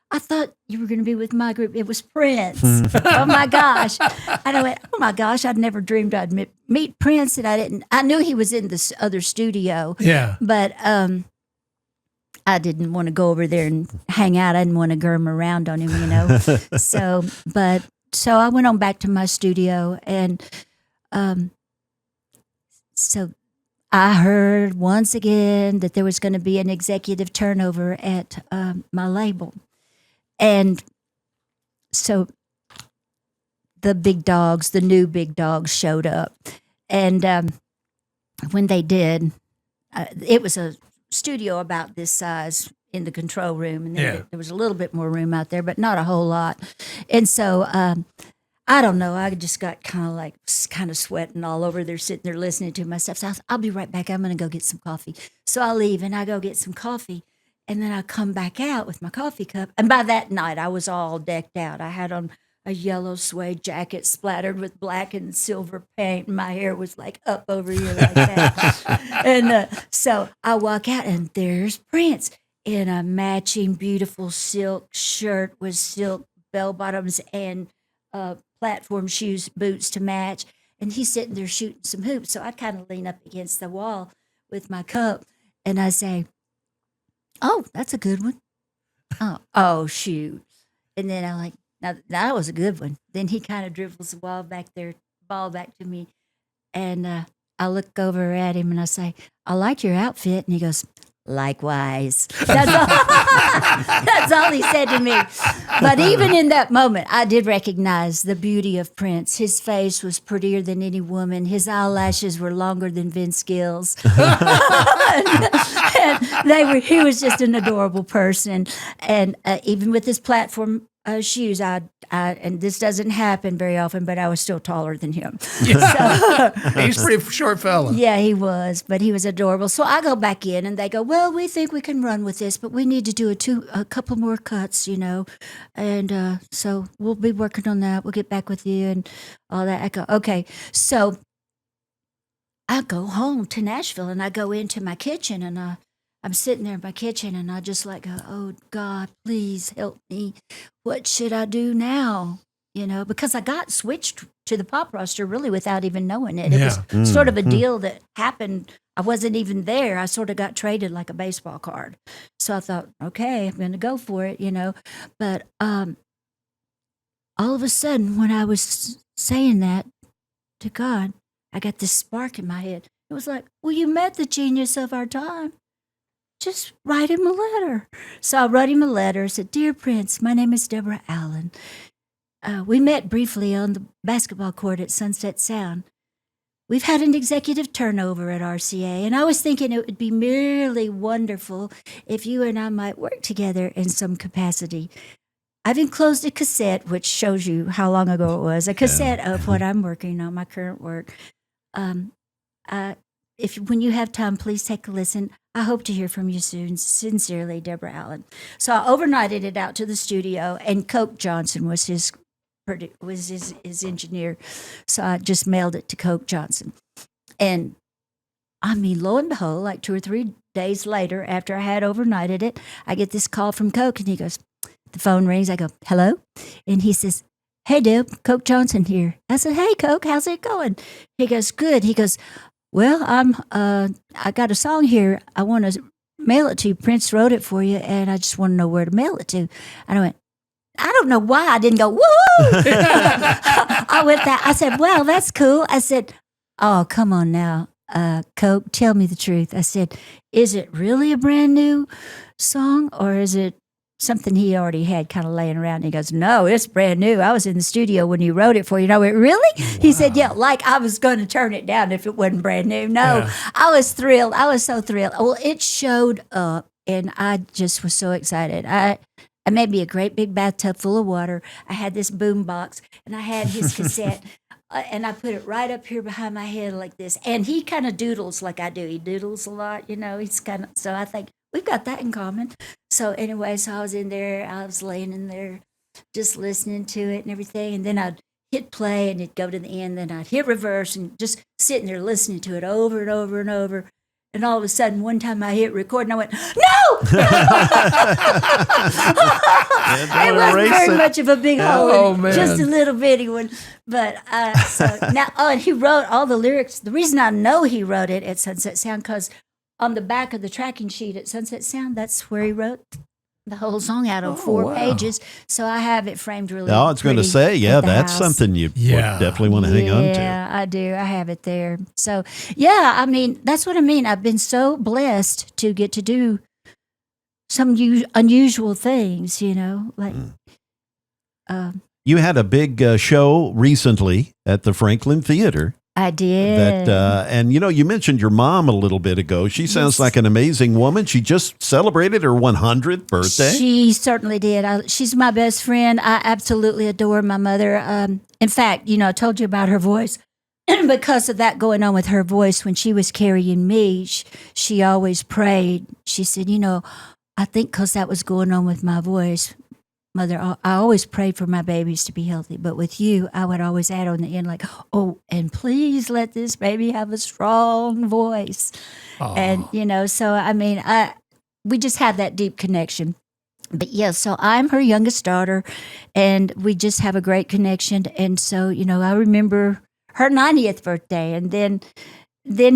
I thought you were going to be with my group. It was Prince. Oh, my gosh. And I went, oh, my gosh, I'd never dreamed I'd meet Prince. And I knew he was in this other studio. Yeah. But I didn't want to go over there and hang out. I didn't want to germ around on him, So I went on back to my studio. And so I heard once again that there was going to be an executive turnover at my label. And so the new big dogs showed up. And when they did, it was a studio about this size in the control room. And there was a little bit more room out there, but not a whole lot. And so I don't know. I just got kind of sweating all over there, sitting there listening to myself. So I'll be right back. I'm going to go get some coffee. So I leave and I go get some coffee. And then I come back out with my coffee cup. And by that night, I was all decked out. I had on a yellow suede jacket splattered with black and silver paint. My hair was like up over here like that. And so I walk out, and there's Prince in a matching beautiful silk shirt with silk bell bottoms and platform shoes, boots to match. And he's sitting there shooting some hoops. So I kind of lean up against the wall with my cup, and I say, oh, that's a good one. Oh, shoot. And then I'm like, now that was a good one. Then he kind of dribbles the ball back to me. And I look over at him and I say, I like your outfit. And he goes, likewise. That's all he said to me. But even in that moment, I did recognize the beauty of Prince. His face was prettier than any woman. His eyelashes were longer than Vince Gill's. and he was just an adorable person. And even with his platform shoes, and this doesn't happen very often, but I was still taller than him. Yeah. So, he's a pretty short fella. Yeah, he was, but he was adorable. So I go back in, and they go, well, we think we can run with this, but we need to do a couple more cuts, and so we'll be working on that. We'll get back with you and all that. I go, okay. So I go home to Nashville, and I go into my kitchen, and I'm sitting there in my kitchen, and I just go, oh, God, please help me. What should I do now? Because I got switched to the pop roster really without even knowing it. It was sort of a deal that happened. I wasn't even there. I sort of got traded like a baseball card. So I thought, okay, I'm going to go for it, But all of a sudden, when I was saying that to God, I got this spark in my head. It was like, well, you met the genius of our time. Just write him a letter. So I wrote him a letter. I said, Dear Prince, my name is Deborah Allen. We met briefly on the basketball court at Sunset Sound. We've had an executive turnover at RCA, and I was thinking it would be merely wonderful if you and I might work together in some capacity. I've enclosed a cassette, which shows you how long ago it was, a cassette of what I'm working on, my current work. When you have time, please take a listen. I hope to hear from you soon. Sincerely, Deborah Allen. So I overnighted it out to the studio, and Coke Johnson was his engineer. So I just mailed it to Coke Johnson. And I mean, lo and behold, like 2 or 3 days later, after I had overnighted it, I get this call from Coke, and he goes, the phone rings. I go, hello? And he says, hey, Deb, Coke Johnson here. I said, hey, Coke, how's it going? He goes, good. He goes, well, I got a song here. I want to mail it to you. Prince wrote it for you, and I just want to know where to mail it to. And I went, I don't know why I didn't go, woo! I went that. I said, well, that's cool. I said, oh, come on now, Coke, tell me the truth. I said, is it really a brand new song, or is it something he already had kind of laying around? And he goes, no, it's brand new. I was in the studio when he wrote it for you. And I went, really? Wow. He said, yeah, like I was going to turn it down if it wasn't brand new. No, yeah. I was thrilled. I was so thrilled. Well, it showed up, and I just was so excited. I made me a great big bathtub full of water. I had this boom box, and I had his cassette, and I put it right up here behind my head like this. And he kind of doodles like I do. He doodles a lot, he's kind of, so I think we've got that in common. So anyway, so I was in there, I was laying in there just listening to it and everything. And then I'd hit play, and it'd go to the end. Then I'd hit reverse and just sitting there listening to it over and over and over. And all of a sudden, one time I hit record, and I went, no! It wasn't very much of a big hole, just a little bitty one. But so now, and he wrote all the lyrics. The reason I know he wrote it at Sunset Sound, because on the back of the tracking sheet at Sunset Sound, that's where he wrote the whole song out on 4 pages. So I have it framed really. Oh, I was going to say, that's house. Something you definitely want to hang on to. Yeah, I do. I have it there. So yeah, I mean, that's what I mean. I've been so blessed to get to do some unusual things, like. You had a big show recently at the Franklin Theater. I did. And you mentioned your mom a little bit ago. She sounds like an amazing woman. She just celebrated her 100th birthday. She certainly did. She's my best friend. I absolutely adore my mother. In fact, I told you about her voice. Because of that going on with her voice, when she was carrying me, she always prayed. She said, I think because that was going on with my voice, Mother, I always prayed for my babies to be healthy, but with you, I would always add on the end like, oh, and please let this baby have a strong voice. Aww. And, so, I mean, we just have that deep connection. But yeah, so I'm her youngest daughter, and we just have a great connection. And so, I remember her 90th birthday, and then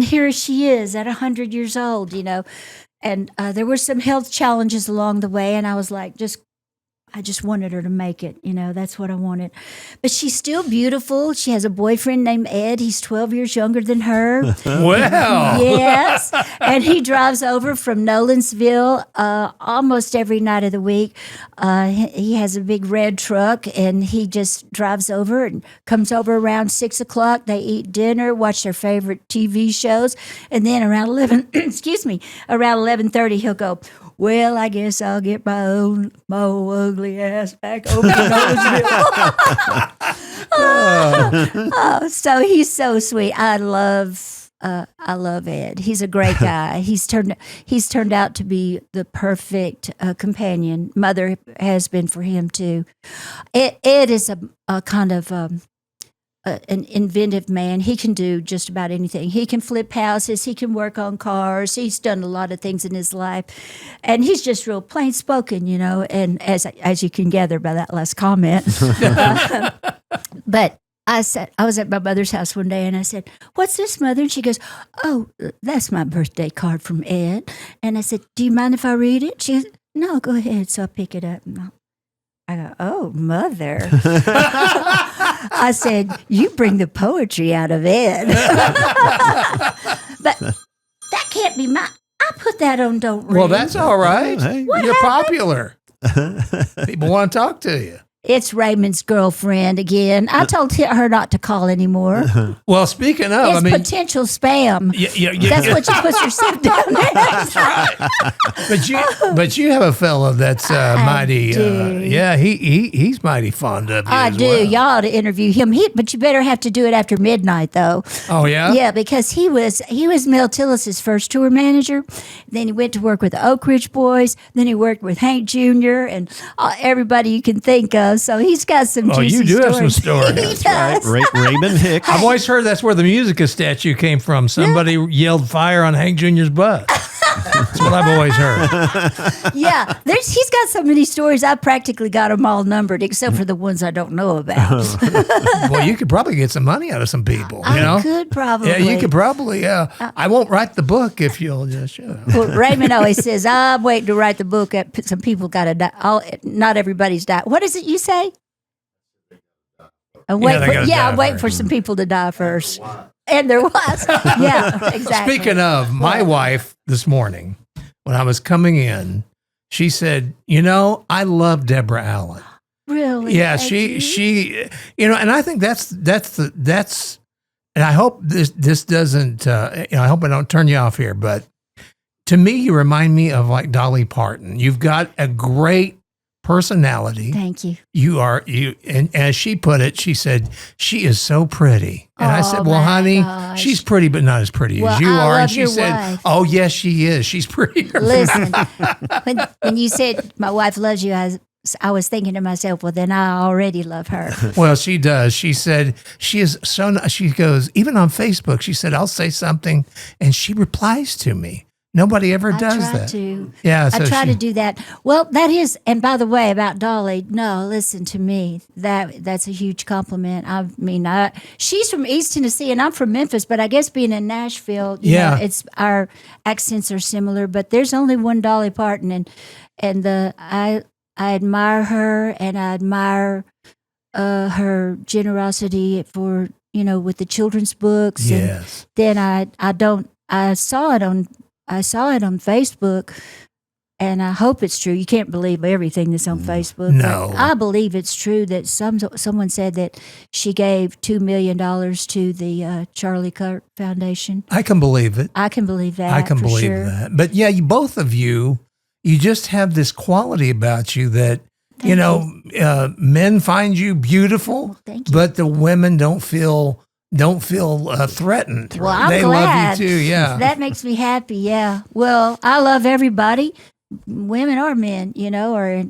here she is at 100 years old, and there were some health challenges along the way, and I was like, I just wanted her to make it, that's what I wanted. But she's still beautiful. She has a boyfriend named Ed. He's 12 years younger than her. Wow. Yes. And he drives over from Nolensville almost every night of the week. He has a big red truck, and he just drives over and comes over around 6 o'clock. They eat dinner, watch their favorite TV shows. And then around 11:30, he'll go, well, I guess I'll get my old ugly ass back over to Nolensville. So he's so sweet. I love Ed. He's a great guy. He's turned out to be the perfect companion. Mother has been for him too. Ed is a kind of an inventive man. He can do just about anything. He can flip houses. He can work on cars. He's done a lot of things in his life, and he's just real plain spoken, And as you can gather by that last comment, but I was at my mother's house one day, and I said, "What's this, Mother?" And she goes, "Oh, that's my birthday card from Ed." And I said, "Do you mind if I read it?" She goes, "No, go ahead." So I pick it up, and I go, "Oh, Mother." I said, "You bring the poetry out of Ed." But that can't be I put that on Don't Read. Well, that's all right. Hey. You're popular. People want to talk to you. It's Raymond's girlfriend again. I told her not to call anymore. Well, speaking of, it's potential spam. That's what you put yourself down there. That's right. But you have a fellow that's mighty. He's mighty fond of you. I do. Well. Y'all ought to interview him. But you better have to do it after midnight, though. Oh yeah. Yeah, because he was Mel Tillis's first tour manager. Then he went to work with the Oak Ridge Boys. Then he worked with Hank Jr. and everybody you can think of. So he's got some juicy you do stories. have some stories. He does. Right. Raymond Hicks. I've always heard that's where the music statue came from. Somebody yelled fire on Hank Jr.'s butt. That's what I've always heard. Yeah, he's got so many stories. I practically got them all numbered, except for the ones I don't know about. Well, you could probably get some money out of some people. You know? I could probably. Yeah, you could probably. I won't write the book if you'll just. Well, Raymond always says, "I'm waiting to write the book. Some people got to die. Not everybody's died. What is it you say? I'm waiting for some people to die first." And there was. Yeah, exactly. Speaking of, my wife this morning, when I was coming in, she said, I love Deborah Allen. Really? Yeah, she, and I think that's, and I hope this doesn't, I hope I don't turn you off here, but to me, you remind me of like Dolly Parton. You've got a great personality. Thank you. And as she put it, she said, she is so pretty. And I said, well, honey, she's pretty, but not as pretty as you are. And she said, oh, yes, she is. She's prettier. Listen, when you said my wife loves you, I was thinking to myself, well, then I already love her. Well, she does. She said, she is so nice. She goes, even on Facebook, she said, I'll say something and she replies to me. Nobody ever does that. Yeah, so I try to do that. Well, that is, and by the way, about Dolly, no, listen to me. That's a huge compliment. I mean, she's from East Tennessee and I'm from Memphis, but I guess being in Nashville, you know, it's our accents are similar. But there's only one Dolly Parton, and I admire her, and I admire her generosity for with the children's books. Yes. And then I saw it on Facebook, and I hope it's true. You can't believe everything that's on Facebook. No. I believe it's true that someone said that she gave $2 million to the Charlie Kirk Foundation. I can believe it. I can believe that. I can believe that. But yeah, both of you just have this quality about you that, men find you beautiful, well, thank you. But the women don't feel threatened. Well, I'm they glad. love you too. Yeah, that makes me happy. Yeah. Well, I love everybody, women or men, or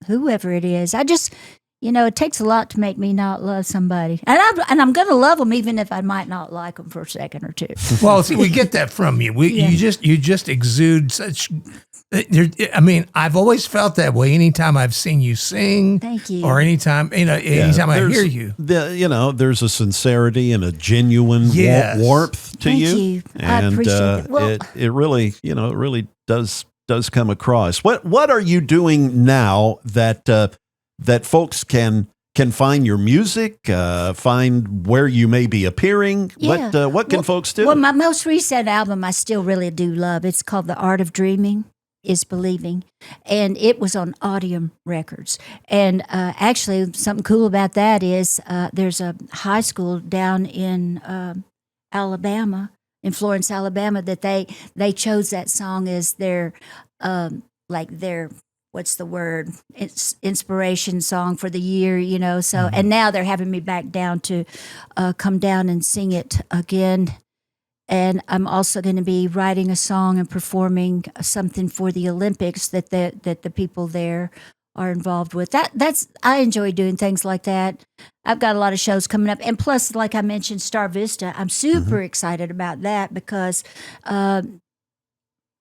whoever it is. I just, it takes a lot to make me not love somebody, and I'm going to love them even if I might not like them for a second or two. Well, see, we get that from you. You just exude such. I mean, I've always felt that way. Anytime I've seen you sing, thank you, or anytime anytime I hear you, there's a sincerity and a genuine warmth to you. I appreciate it. Well, it really, it really does come across. What are you doing now that folks can find your music, find where you may be appearing? Yeah. What can folks do? Well, my most recent album I still really do love. It's called The Art of Dreaming is Believing, and it was on Audium Records. And actually, something cool about that is there's a high school down in Alabama, in Florence, Alabama, that they chose that song as their what's the word? It's inspiration song for the year, So, Mm-hmm. And now they're having me back down to come down and sing it again. And I'm also going to be writing a song and performing something for the Olympics that the people there are involved with. I enjoy doing things like that. I've got a lot of shows coming up, and plus, like I mentioned, Star Vista. I'm super excited about that because, I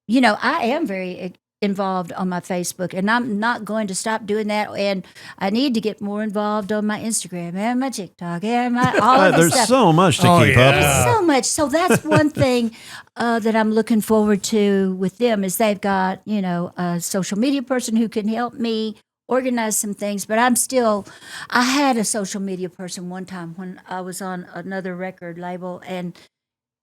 am very involved on my Facebook, and I'm not going to stop doing that. And I need to get more involved on my Instagram and my TikTok and all of that There's stuff. so much to keep up with. There's so much. So that's one thing that I'm looking forward to with them is they've got, a social media person who can help me organize some things. But I had a social media person one time when I was on another record label. And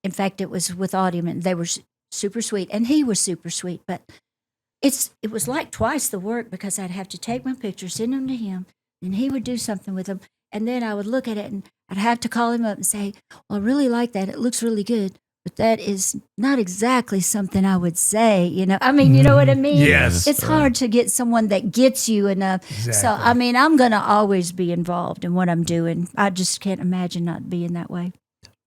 in fact, it was with Audium, and they were super sweet. And he was super sweet. But it was like twice the work because I'd have to take my pictures, send them to him, and he would do something with them. And then I would look at it and I'd have to call him up and say, well, I really like that. It looks really good, but that is not exactly something I would say, I mean, you know what I mean? Yes. It's hard to get someone that gets you enough. Exactly. So, I mean, I'm going to always be involved in what I'm doing. I just can't imagine not being that way.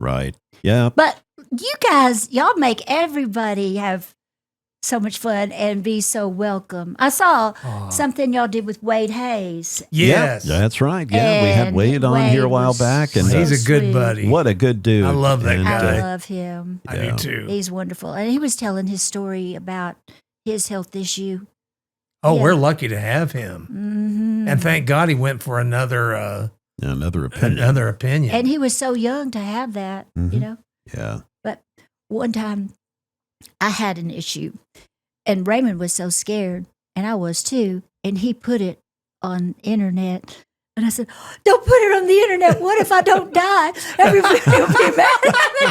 Right. Yeah. But you guys, y'all make everybody have so much fun and be so welcome. I saw something y'all did with Wade Hayes. Yes. Yeah, that's right. Yeah, we had And Wade on here a while was back, and He's a good sweet. buddy. what a good dude. I love that And, guy. I love him. I Yeah. do too. He's wonderful. And he was telling his story about his health issue. Oh, Yeah. we're lucky to have him. Hmm. And thank God he went for another another opinion. And he was so young to have that, you Mhm. know. Yeah. But one time I had an issue and Raymond was so scared and I was too. And he put it on internet. And I said, don't put it on the internet. What if I don't die? Everybody will be mad at me.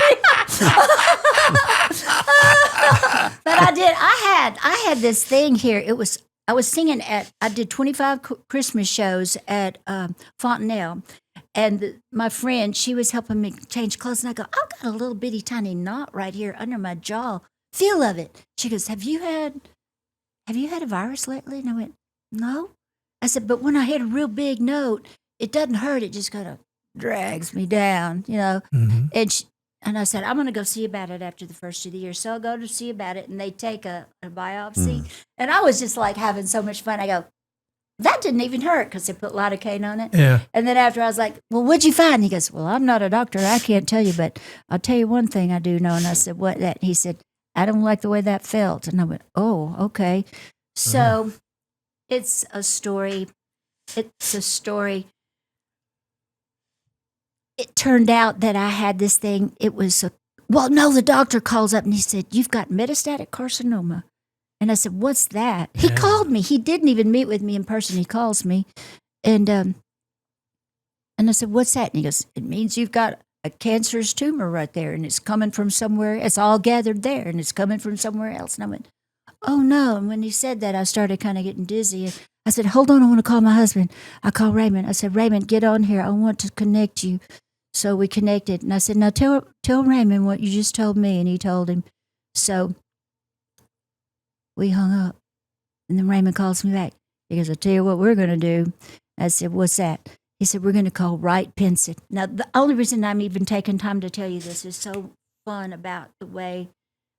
But I did. I had this thing here. I was singing I did 25 Christmas shows at Fontanelle. And my friend, she was helping me change clothes. And I go, I've got a little bitty tiny knot right here under my jaw. Feel of it. She goes, have you had a virus lately? And I went, no. I said, but when I hit a real big note, it doesn't hurt. It just kind of drags me down, you know. Mhm. And I said, I'm going to go see about it after the first of the year. So I'll go to see about it, and they take a biopsy. And I was just like having so much fun. I go, that didn't even hurt because they put lidocaine on it. Yeah. And then after I was like, well, what'd you find? He goes, well, I'm not a doctor. I can't tell you, but I'll tell you one thing I do know. And I said, what that? He said, I don't like the way that felt. And I went, oh, okay. So it's a story. It's a story. It turned out that I had this thing. It was the doctor calls up and he said, you've got metastatic carcinoma. And I said, what's that? He Yeah. called me. He didn't even meet with me in person. He calls me. And I said, what's that? And he goes, it means you've got a cancerous tumor right there and it's coming from somewhere. It's all gathered there and it's coming from somewhere else. And I went, oh no. And when he said that, I started kind of getting dizzy. I said, hold on, I want to call my husband. I called Raymond. I said, Raymond, get on here. I want to connect you. So we connected. And I said, now tell Raymond what you just told me. And he told him. So we hung up. And then Raymond calls me back. He goes, I'll tell you what we're going to do. I said, what's that? He said, we're going to call Wright Penson. Now, the only reason I'm even taking time to tell you this is so fun about the way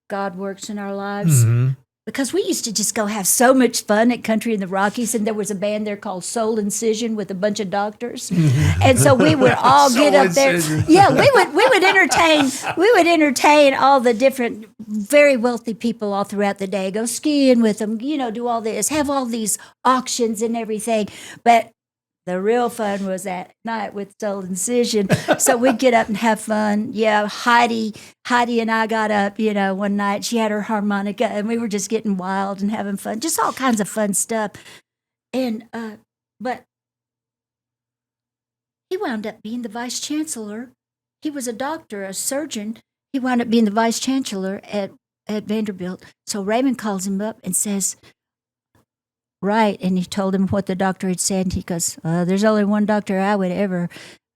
God works in our lives. Mm-hmm. Because we used to just go have so much fun at Country in the Rockies, and there was a band there called Soul Incision with a bunch of doctors, and so we would all get Soul up there. Incision. Yeah, we would entertain all the different very wealthy people all throughout the day. Go skiing with them, you know, do all this, have all these auctions and everything. But the real fun was that night with Soul Incision. So we'd get up and have fun. Yeah, Heidi and I got up, you know, one night. She had her harmonica, and we were just getting wild and having fun. Just all kinds of fun stuff. And, but he wound up being the vice chancellor. He was a doctor, a surgeon. He wound up being the vice chancellor at Vanderbilt. So Raymond calls him up and says, right. And he told him what the doctor had said. And he goes, there's only one doctor I would ever.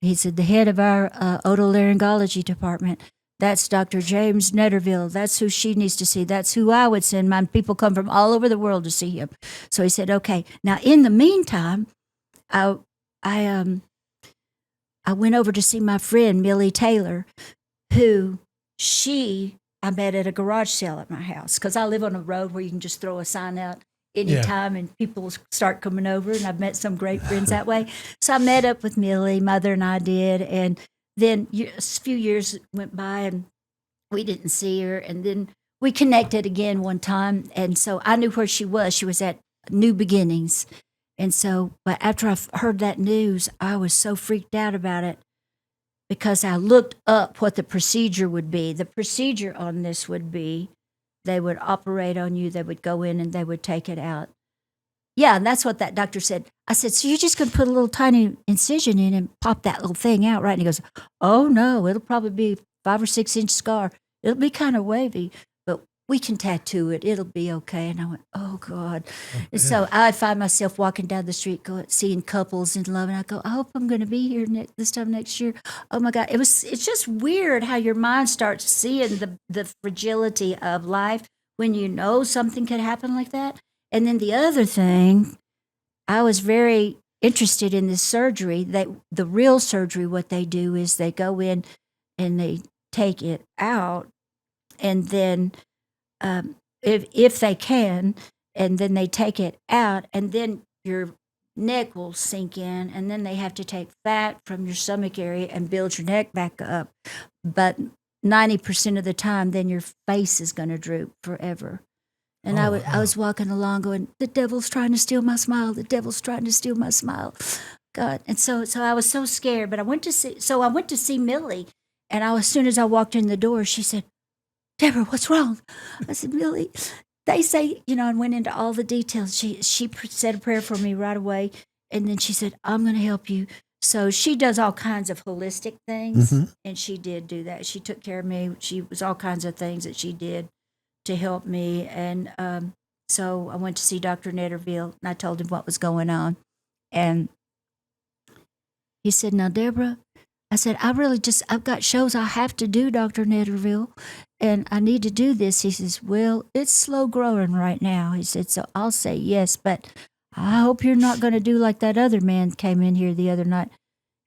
He said, the head of our otolaryngology department. That's Dr. James Netterville. That's who she needs to see. That's who I would send. My people come from all over the world to see him. So he said, okay. Now, in the meantime, I went over to see my friend, Millie Taylor, who I met at a garage sale at my house because I live on a road where you can just throw a sign out anytime and people start coming over, and I've met some great friends that way. So I met up with Millie, Mother and I did, and then a few years went by and we didn't see her, and then we connected again one time, and so I knew where she was. She was at New Beginnings. And so, but after I heard that news, I was so freaked out about it because I looked up what the procedure would be. The procedure on this would be they would operate on you, they would go in and they would take it out. Yeah, and that's what that doctor said. I said, so you're just going to put a little tiny incision in and pop that little thing out, right? And he goes, oh, no, it'll probably be 5 or 6 inch scar. It'll be kind of wavy, but we can tattoo it. It'll be okay. And I went, oh, God. And so I find myself walking down the street, seeing couples in love, and I go, I hope I'm going to be here this time next year. Oh, my God. It's just weird how your mind starts seeing the fragility of life when you know something could happen like that. And then the other thing, I was very interested in this surgery. The real surgery, what they do is they go in and they take it out, and then if they can, and then they take it out, and then your neck will sink in, and then they have to take fat from your stomach area and build your neck back up. But 90% of the time, then your face is going to droop forever. And I was walking along going, the devil's trying to steal my smile. The devil's trying to steal my smile. God. And so I was so scared, but I went to see Millie. And as soon as I walked in the door, she said, Deborah, what's wrong? I said, Millie, they say, and went into all the details. She said a prayer for me right away. And then she said, I'm going to help you. So she does all kinds of holistic things. Mm-hmm. And she did do that. She took care of me. She was all kinds of things that she did to help me. And so I went to see Dr. Netterville, and I told him what was going on. And he said, now, Deborah, I said, I've got shows I have to do, Dr. Netterville, and I need to do this. He says, well, it's slow growing right now. He said, so I'll say yes, but I hope you're not going to do like that other man came in here the other night.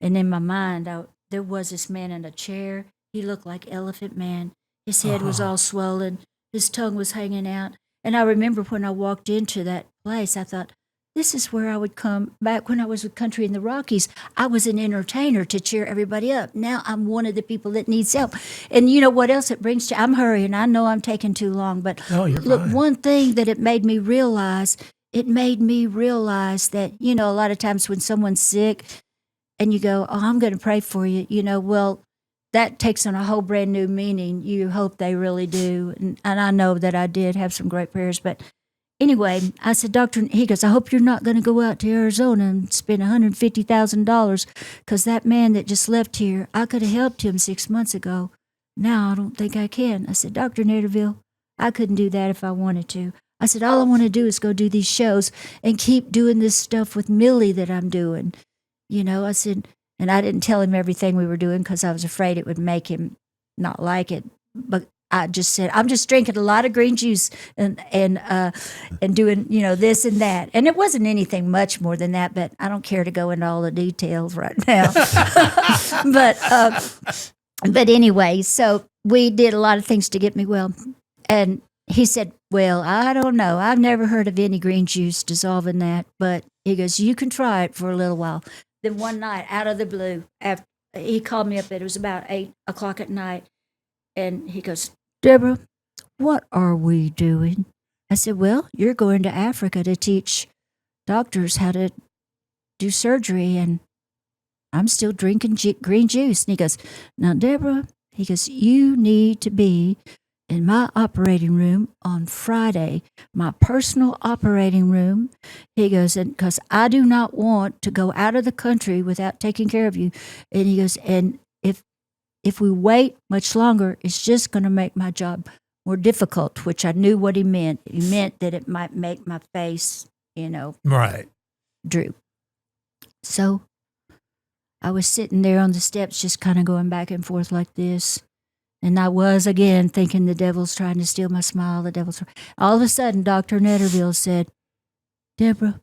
And in my mind, there was this man in a chair. He looked like Elephant Man. His head was all swollen. His tongue was hanging out. And I remember when I walked into that place, I thought, this is where I would come. Back when I was with Country in the Rockies, I was an entertainer to cheer everybody up. Now I'm one of the people that needs help. And you know what else it brings to? I'm hurrying. I know I'm taking too long. But look, fine. One thing that it made me realize that, a lot of times when someone's sick and you go, oh, I'm going to pray for you, well, that takes on a whole brand new meaning. You hope they really do. And I know that I did have some great prayers. But anyway, I said, Doctor, he goes, I hope you're not going to go out to Arizona and spend $150,000 because that man that just left here, I could have helped him 6 months ago. Now I don't think I can. I said, Dr. Netterville, I couldn't do that if I wanted to. I said, all I want to do is go do these shows and keep doing this stuff with Millie that I'm doing. I said, and I didn't tell him everything we were doing because I was afraid it would make him not like it. But I just said, I'm just drinking a lot of green juice and doing, this and that. And it wasn't anything much more than that, but I don't care to go into all the details right now. But anyway, so we did a lot of things to get me well. And he said, well, I don't know. I've never heard of any green juice dissolving that. But he goes, you can try it for a little while. Then one night, out of the blue, after he called me up, it was about 8 o'clock at night. And he goes, Deborah, what are we doing? I said, well, you're going to Africa to teach doctors how to do surgery, and I'm still drinking green juice. And he goes, now, Deborah, he goes, you need to be in my operating room on Friday, my personal operating room. He goes, and because I do not want to go out of the country without taking care of you. And he goes, and if we wait much longer, it's just going to make my job more difficult, which I knew what he meant. He meant that it might make my face, right, droop. So I was sitting there on the steps just kind of going back and forth like this. And I was, again, thinking the devil's trying to steal my smile. All of a sudden, Dr. Netterville said, Deborah,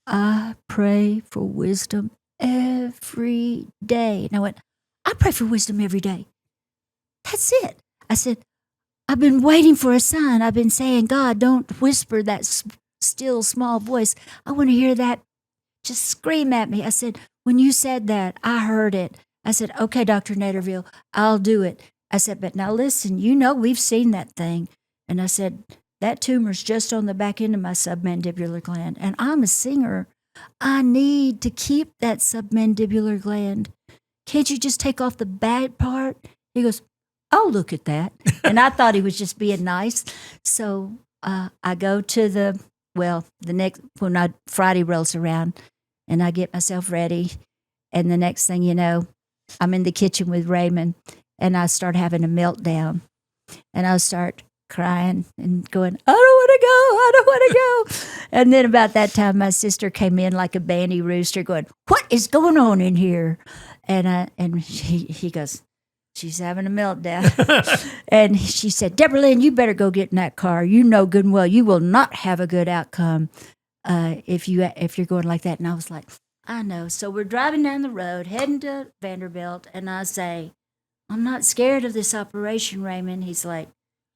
I pray for wisdom every day. And I went, I pray for wisdom every day. That's it. I said, I've been waiting for a sign. I've been saying, God, don't whisper that still small voice. I want to hear that just scream at me. I said, when you said that, I heard it. I said, okay, Dr. Netterville, I'll do it. I said, but now listen, we've seen that thing. And I said, that tumor's just on the back end of my submandibular gland. And I'm a singer. I need to keep that submandibular gland. Can't you just take off the bad part? He goes, I'll look at that. And I thought he was just being nice. So I go to the next, when Friday rolls around and I get myself ready. And the next thing you know, I'm in the kitchen with Raymond and I start having a meltdown. And I start crying and going, I don't want to go. And then about that time, my sister came in like a banty rooster going, what is going on in here? And he goes, she's having a meltdown. And she said, Deborah Lynn, you better go get in that car. You know good and well you will not have a good outcome if you're going like that. And I was like, I know. So we're driving down the road, heading to Vanderbilt, and I say, I'm not scared of this operation, Raymond. He's like,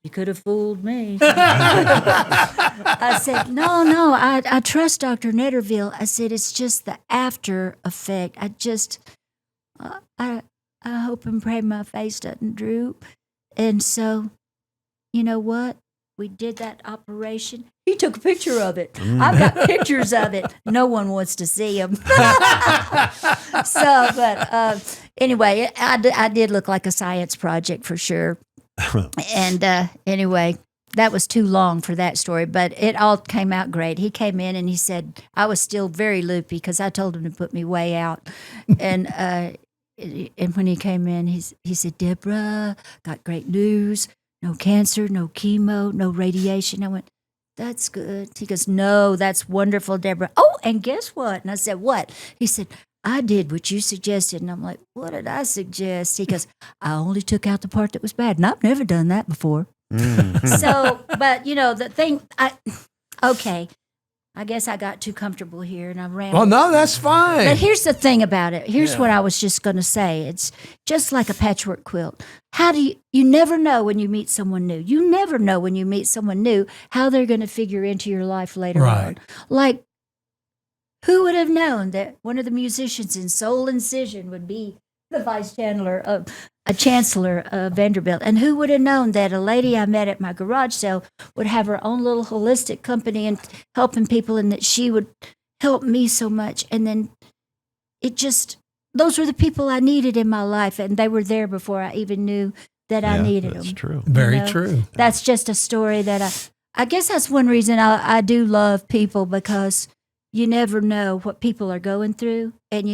You could have fooled me. I said, no, I trust Dr. Netterville. I said, it's just the after effect. I hope and pray my face doesn't droop. And so, you know what? We did that operation. He took a picture of it. I've got pictures of it. No one wants to see them. Anyway, I did look like a science project for sure. And anyway, that was too long for that story, but it all came out great. He came in and he said, I was still very loopy because I told him to put me way out. And when he came in, he said, Deborah, got great news. No cancer, no chemo, no radiation. I went, that's good. He goes, no, that's wonderful, Deborah. Oh, and guess what? And I said, what? He said, I did what you suggested. And I'm like, what did I suggest? He goes, I only took out the part that was bad. And I've never done that before. So, but the thing, okay. I guess I got too comfortable here and I ran. Well, no, that's fine. But here's the thing about it. Here's what I was just going to say. It's just like a patchwork quilt. How do you never know when you meet someone new. You never know when you meet someone new how they're going to figure into your life later on. Like, who would have known that one of the musicians in Soul Incision would be the chancellor of Vanderbilt? And who would have known that a lady I met at my garage sale would have her own little holistic company and helping people, and that she would help me so much. And then those were the people I needed in my life, and they were there before I even knew that I needed them. That's true. Very true. That's just a story that I guess that's one reason I do love people, because you never know what people are going through, and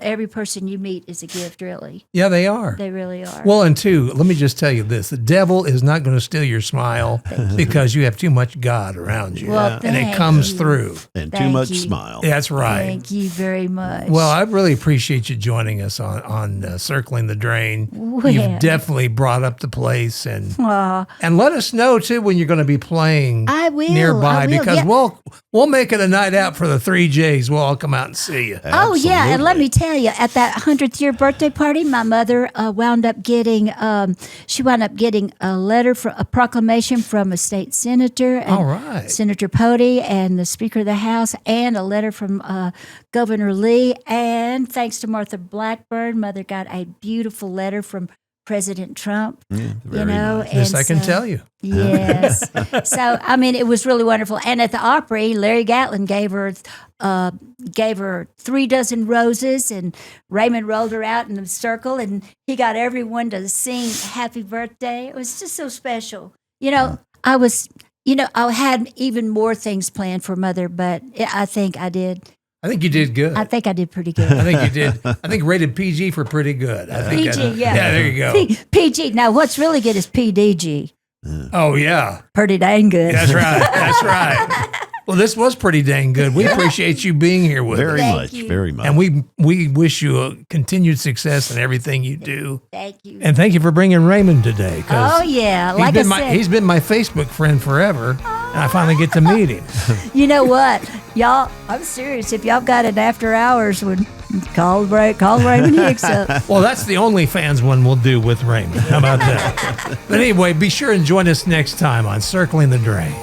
every person you meet is a gift, really. Yeah, they are. They really are. Well, and two, let me just tell you this. The devil is not going to steal your smile because you have too much God around you. Well, and it comes through. And too much smile. That's right. Thank you very much. Well, I really appreciate you joining us on Circling the Drain. Well. You've definitely brought up the place. And let us know, too, when you're going to be playing nearby. Because we'll make it a night out for the 3 J's. We'll all come out and see you. Absolutely. Oh, yeah. And let me tell you, at that 100th year birthday party, my mother wound up getting a letter, a proclamation from a state senator, and Senator Pody, and the Speaker of the House, and a letter from Governor Lee. And thanks to Martha Blackburn, Mother got a beautiful letter from President Trump. Very nice. This I can tell you. Yes. So, I mean, it was really wonderful. And at the Opry, Larry Gatlin gave her 3 dozen roses, and Raymond rolled her out in a circle, and he got everyone to sing happy birthday. It was just so special. I had even more things planned for Mother, but I think I did. I think you did good. I think I did pretty good. I think you did. I think rated PG for pretty good. I think PG, yeah. Yeah, there you go. PG. Now, what's really good is PDG. Oh, yeah. Pretty dang good. That's right. That's right. Well, this was pretty dang good. We appreciate you being here with us. Very much. And we wish you a continued success in everything you do. Thank you. And thank you for bringing Raymond today. Oh, yeah. Like I said, he's been my Facebook friend forever, and I finally get to meet him. You know what? Y'all, I'm serious. If y'all got an after hours, would call Raymond Hicks up. Well, that's the OnlyFans one we'll do with Raymond. How about that? But anyway, be sure and join us next time on Circling the Drain.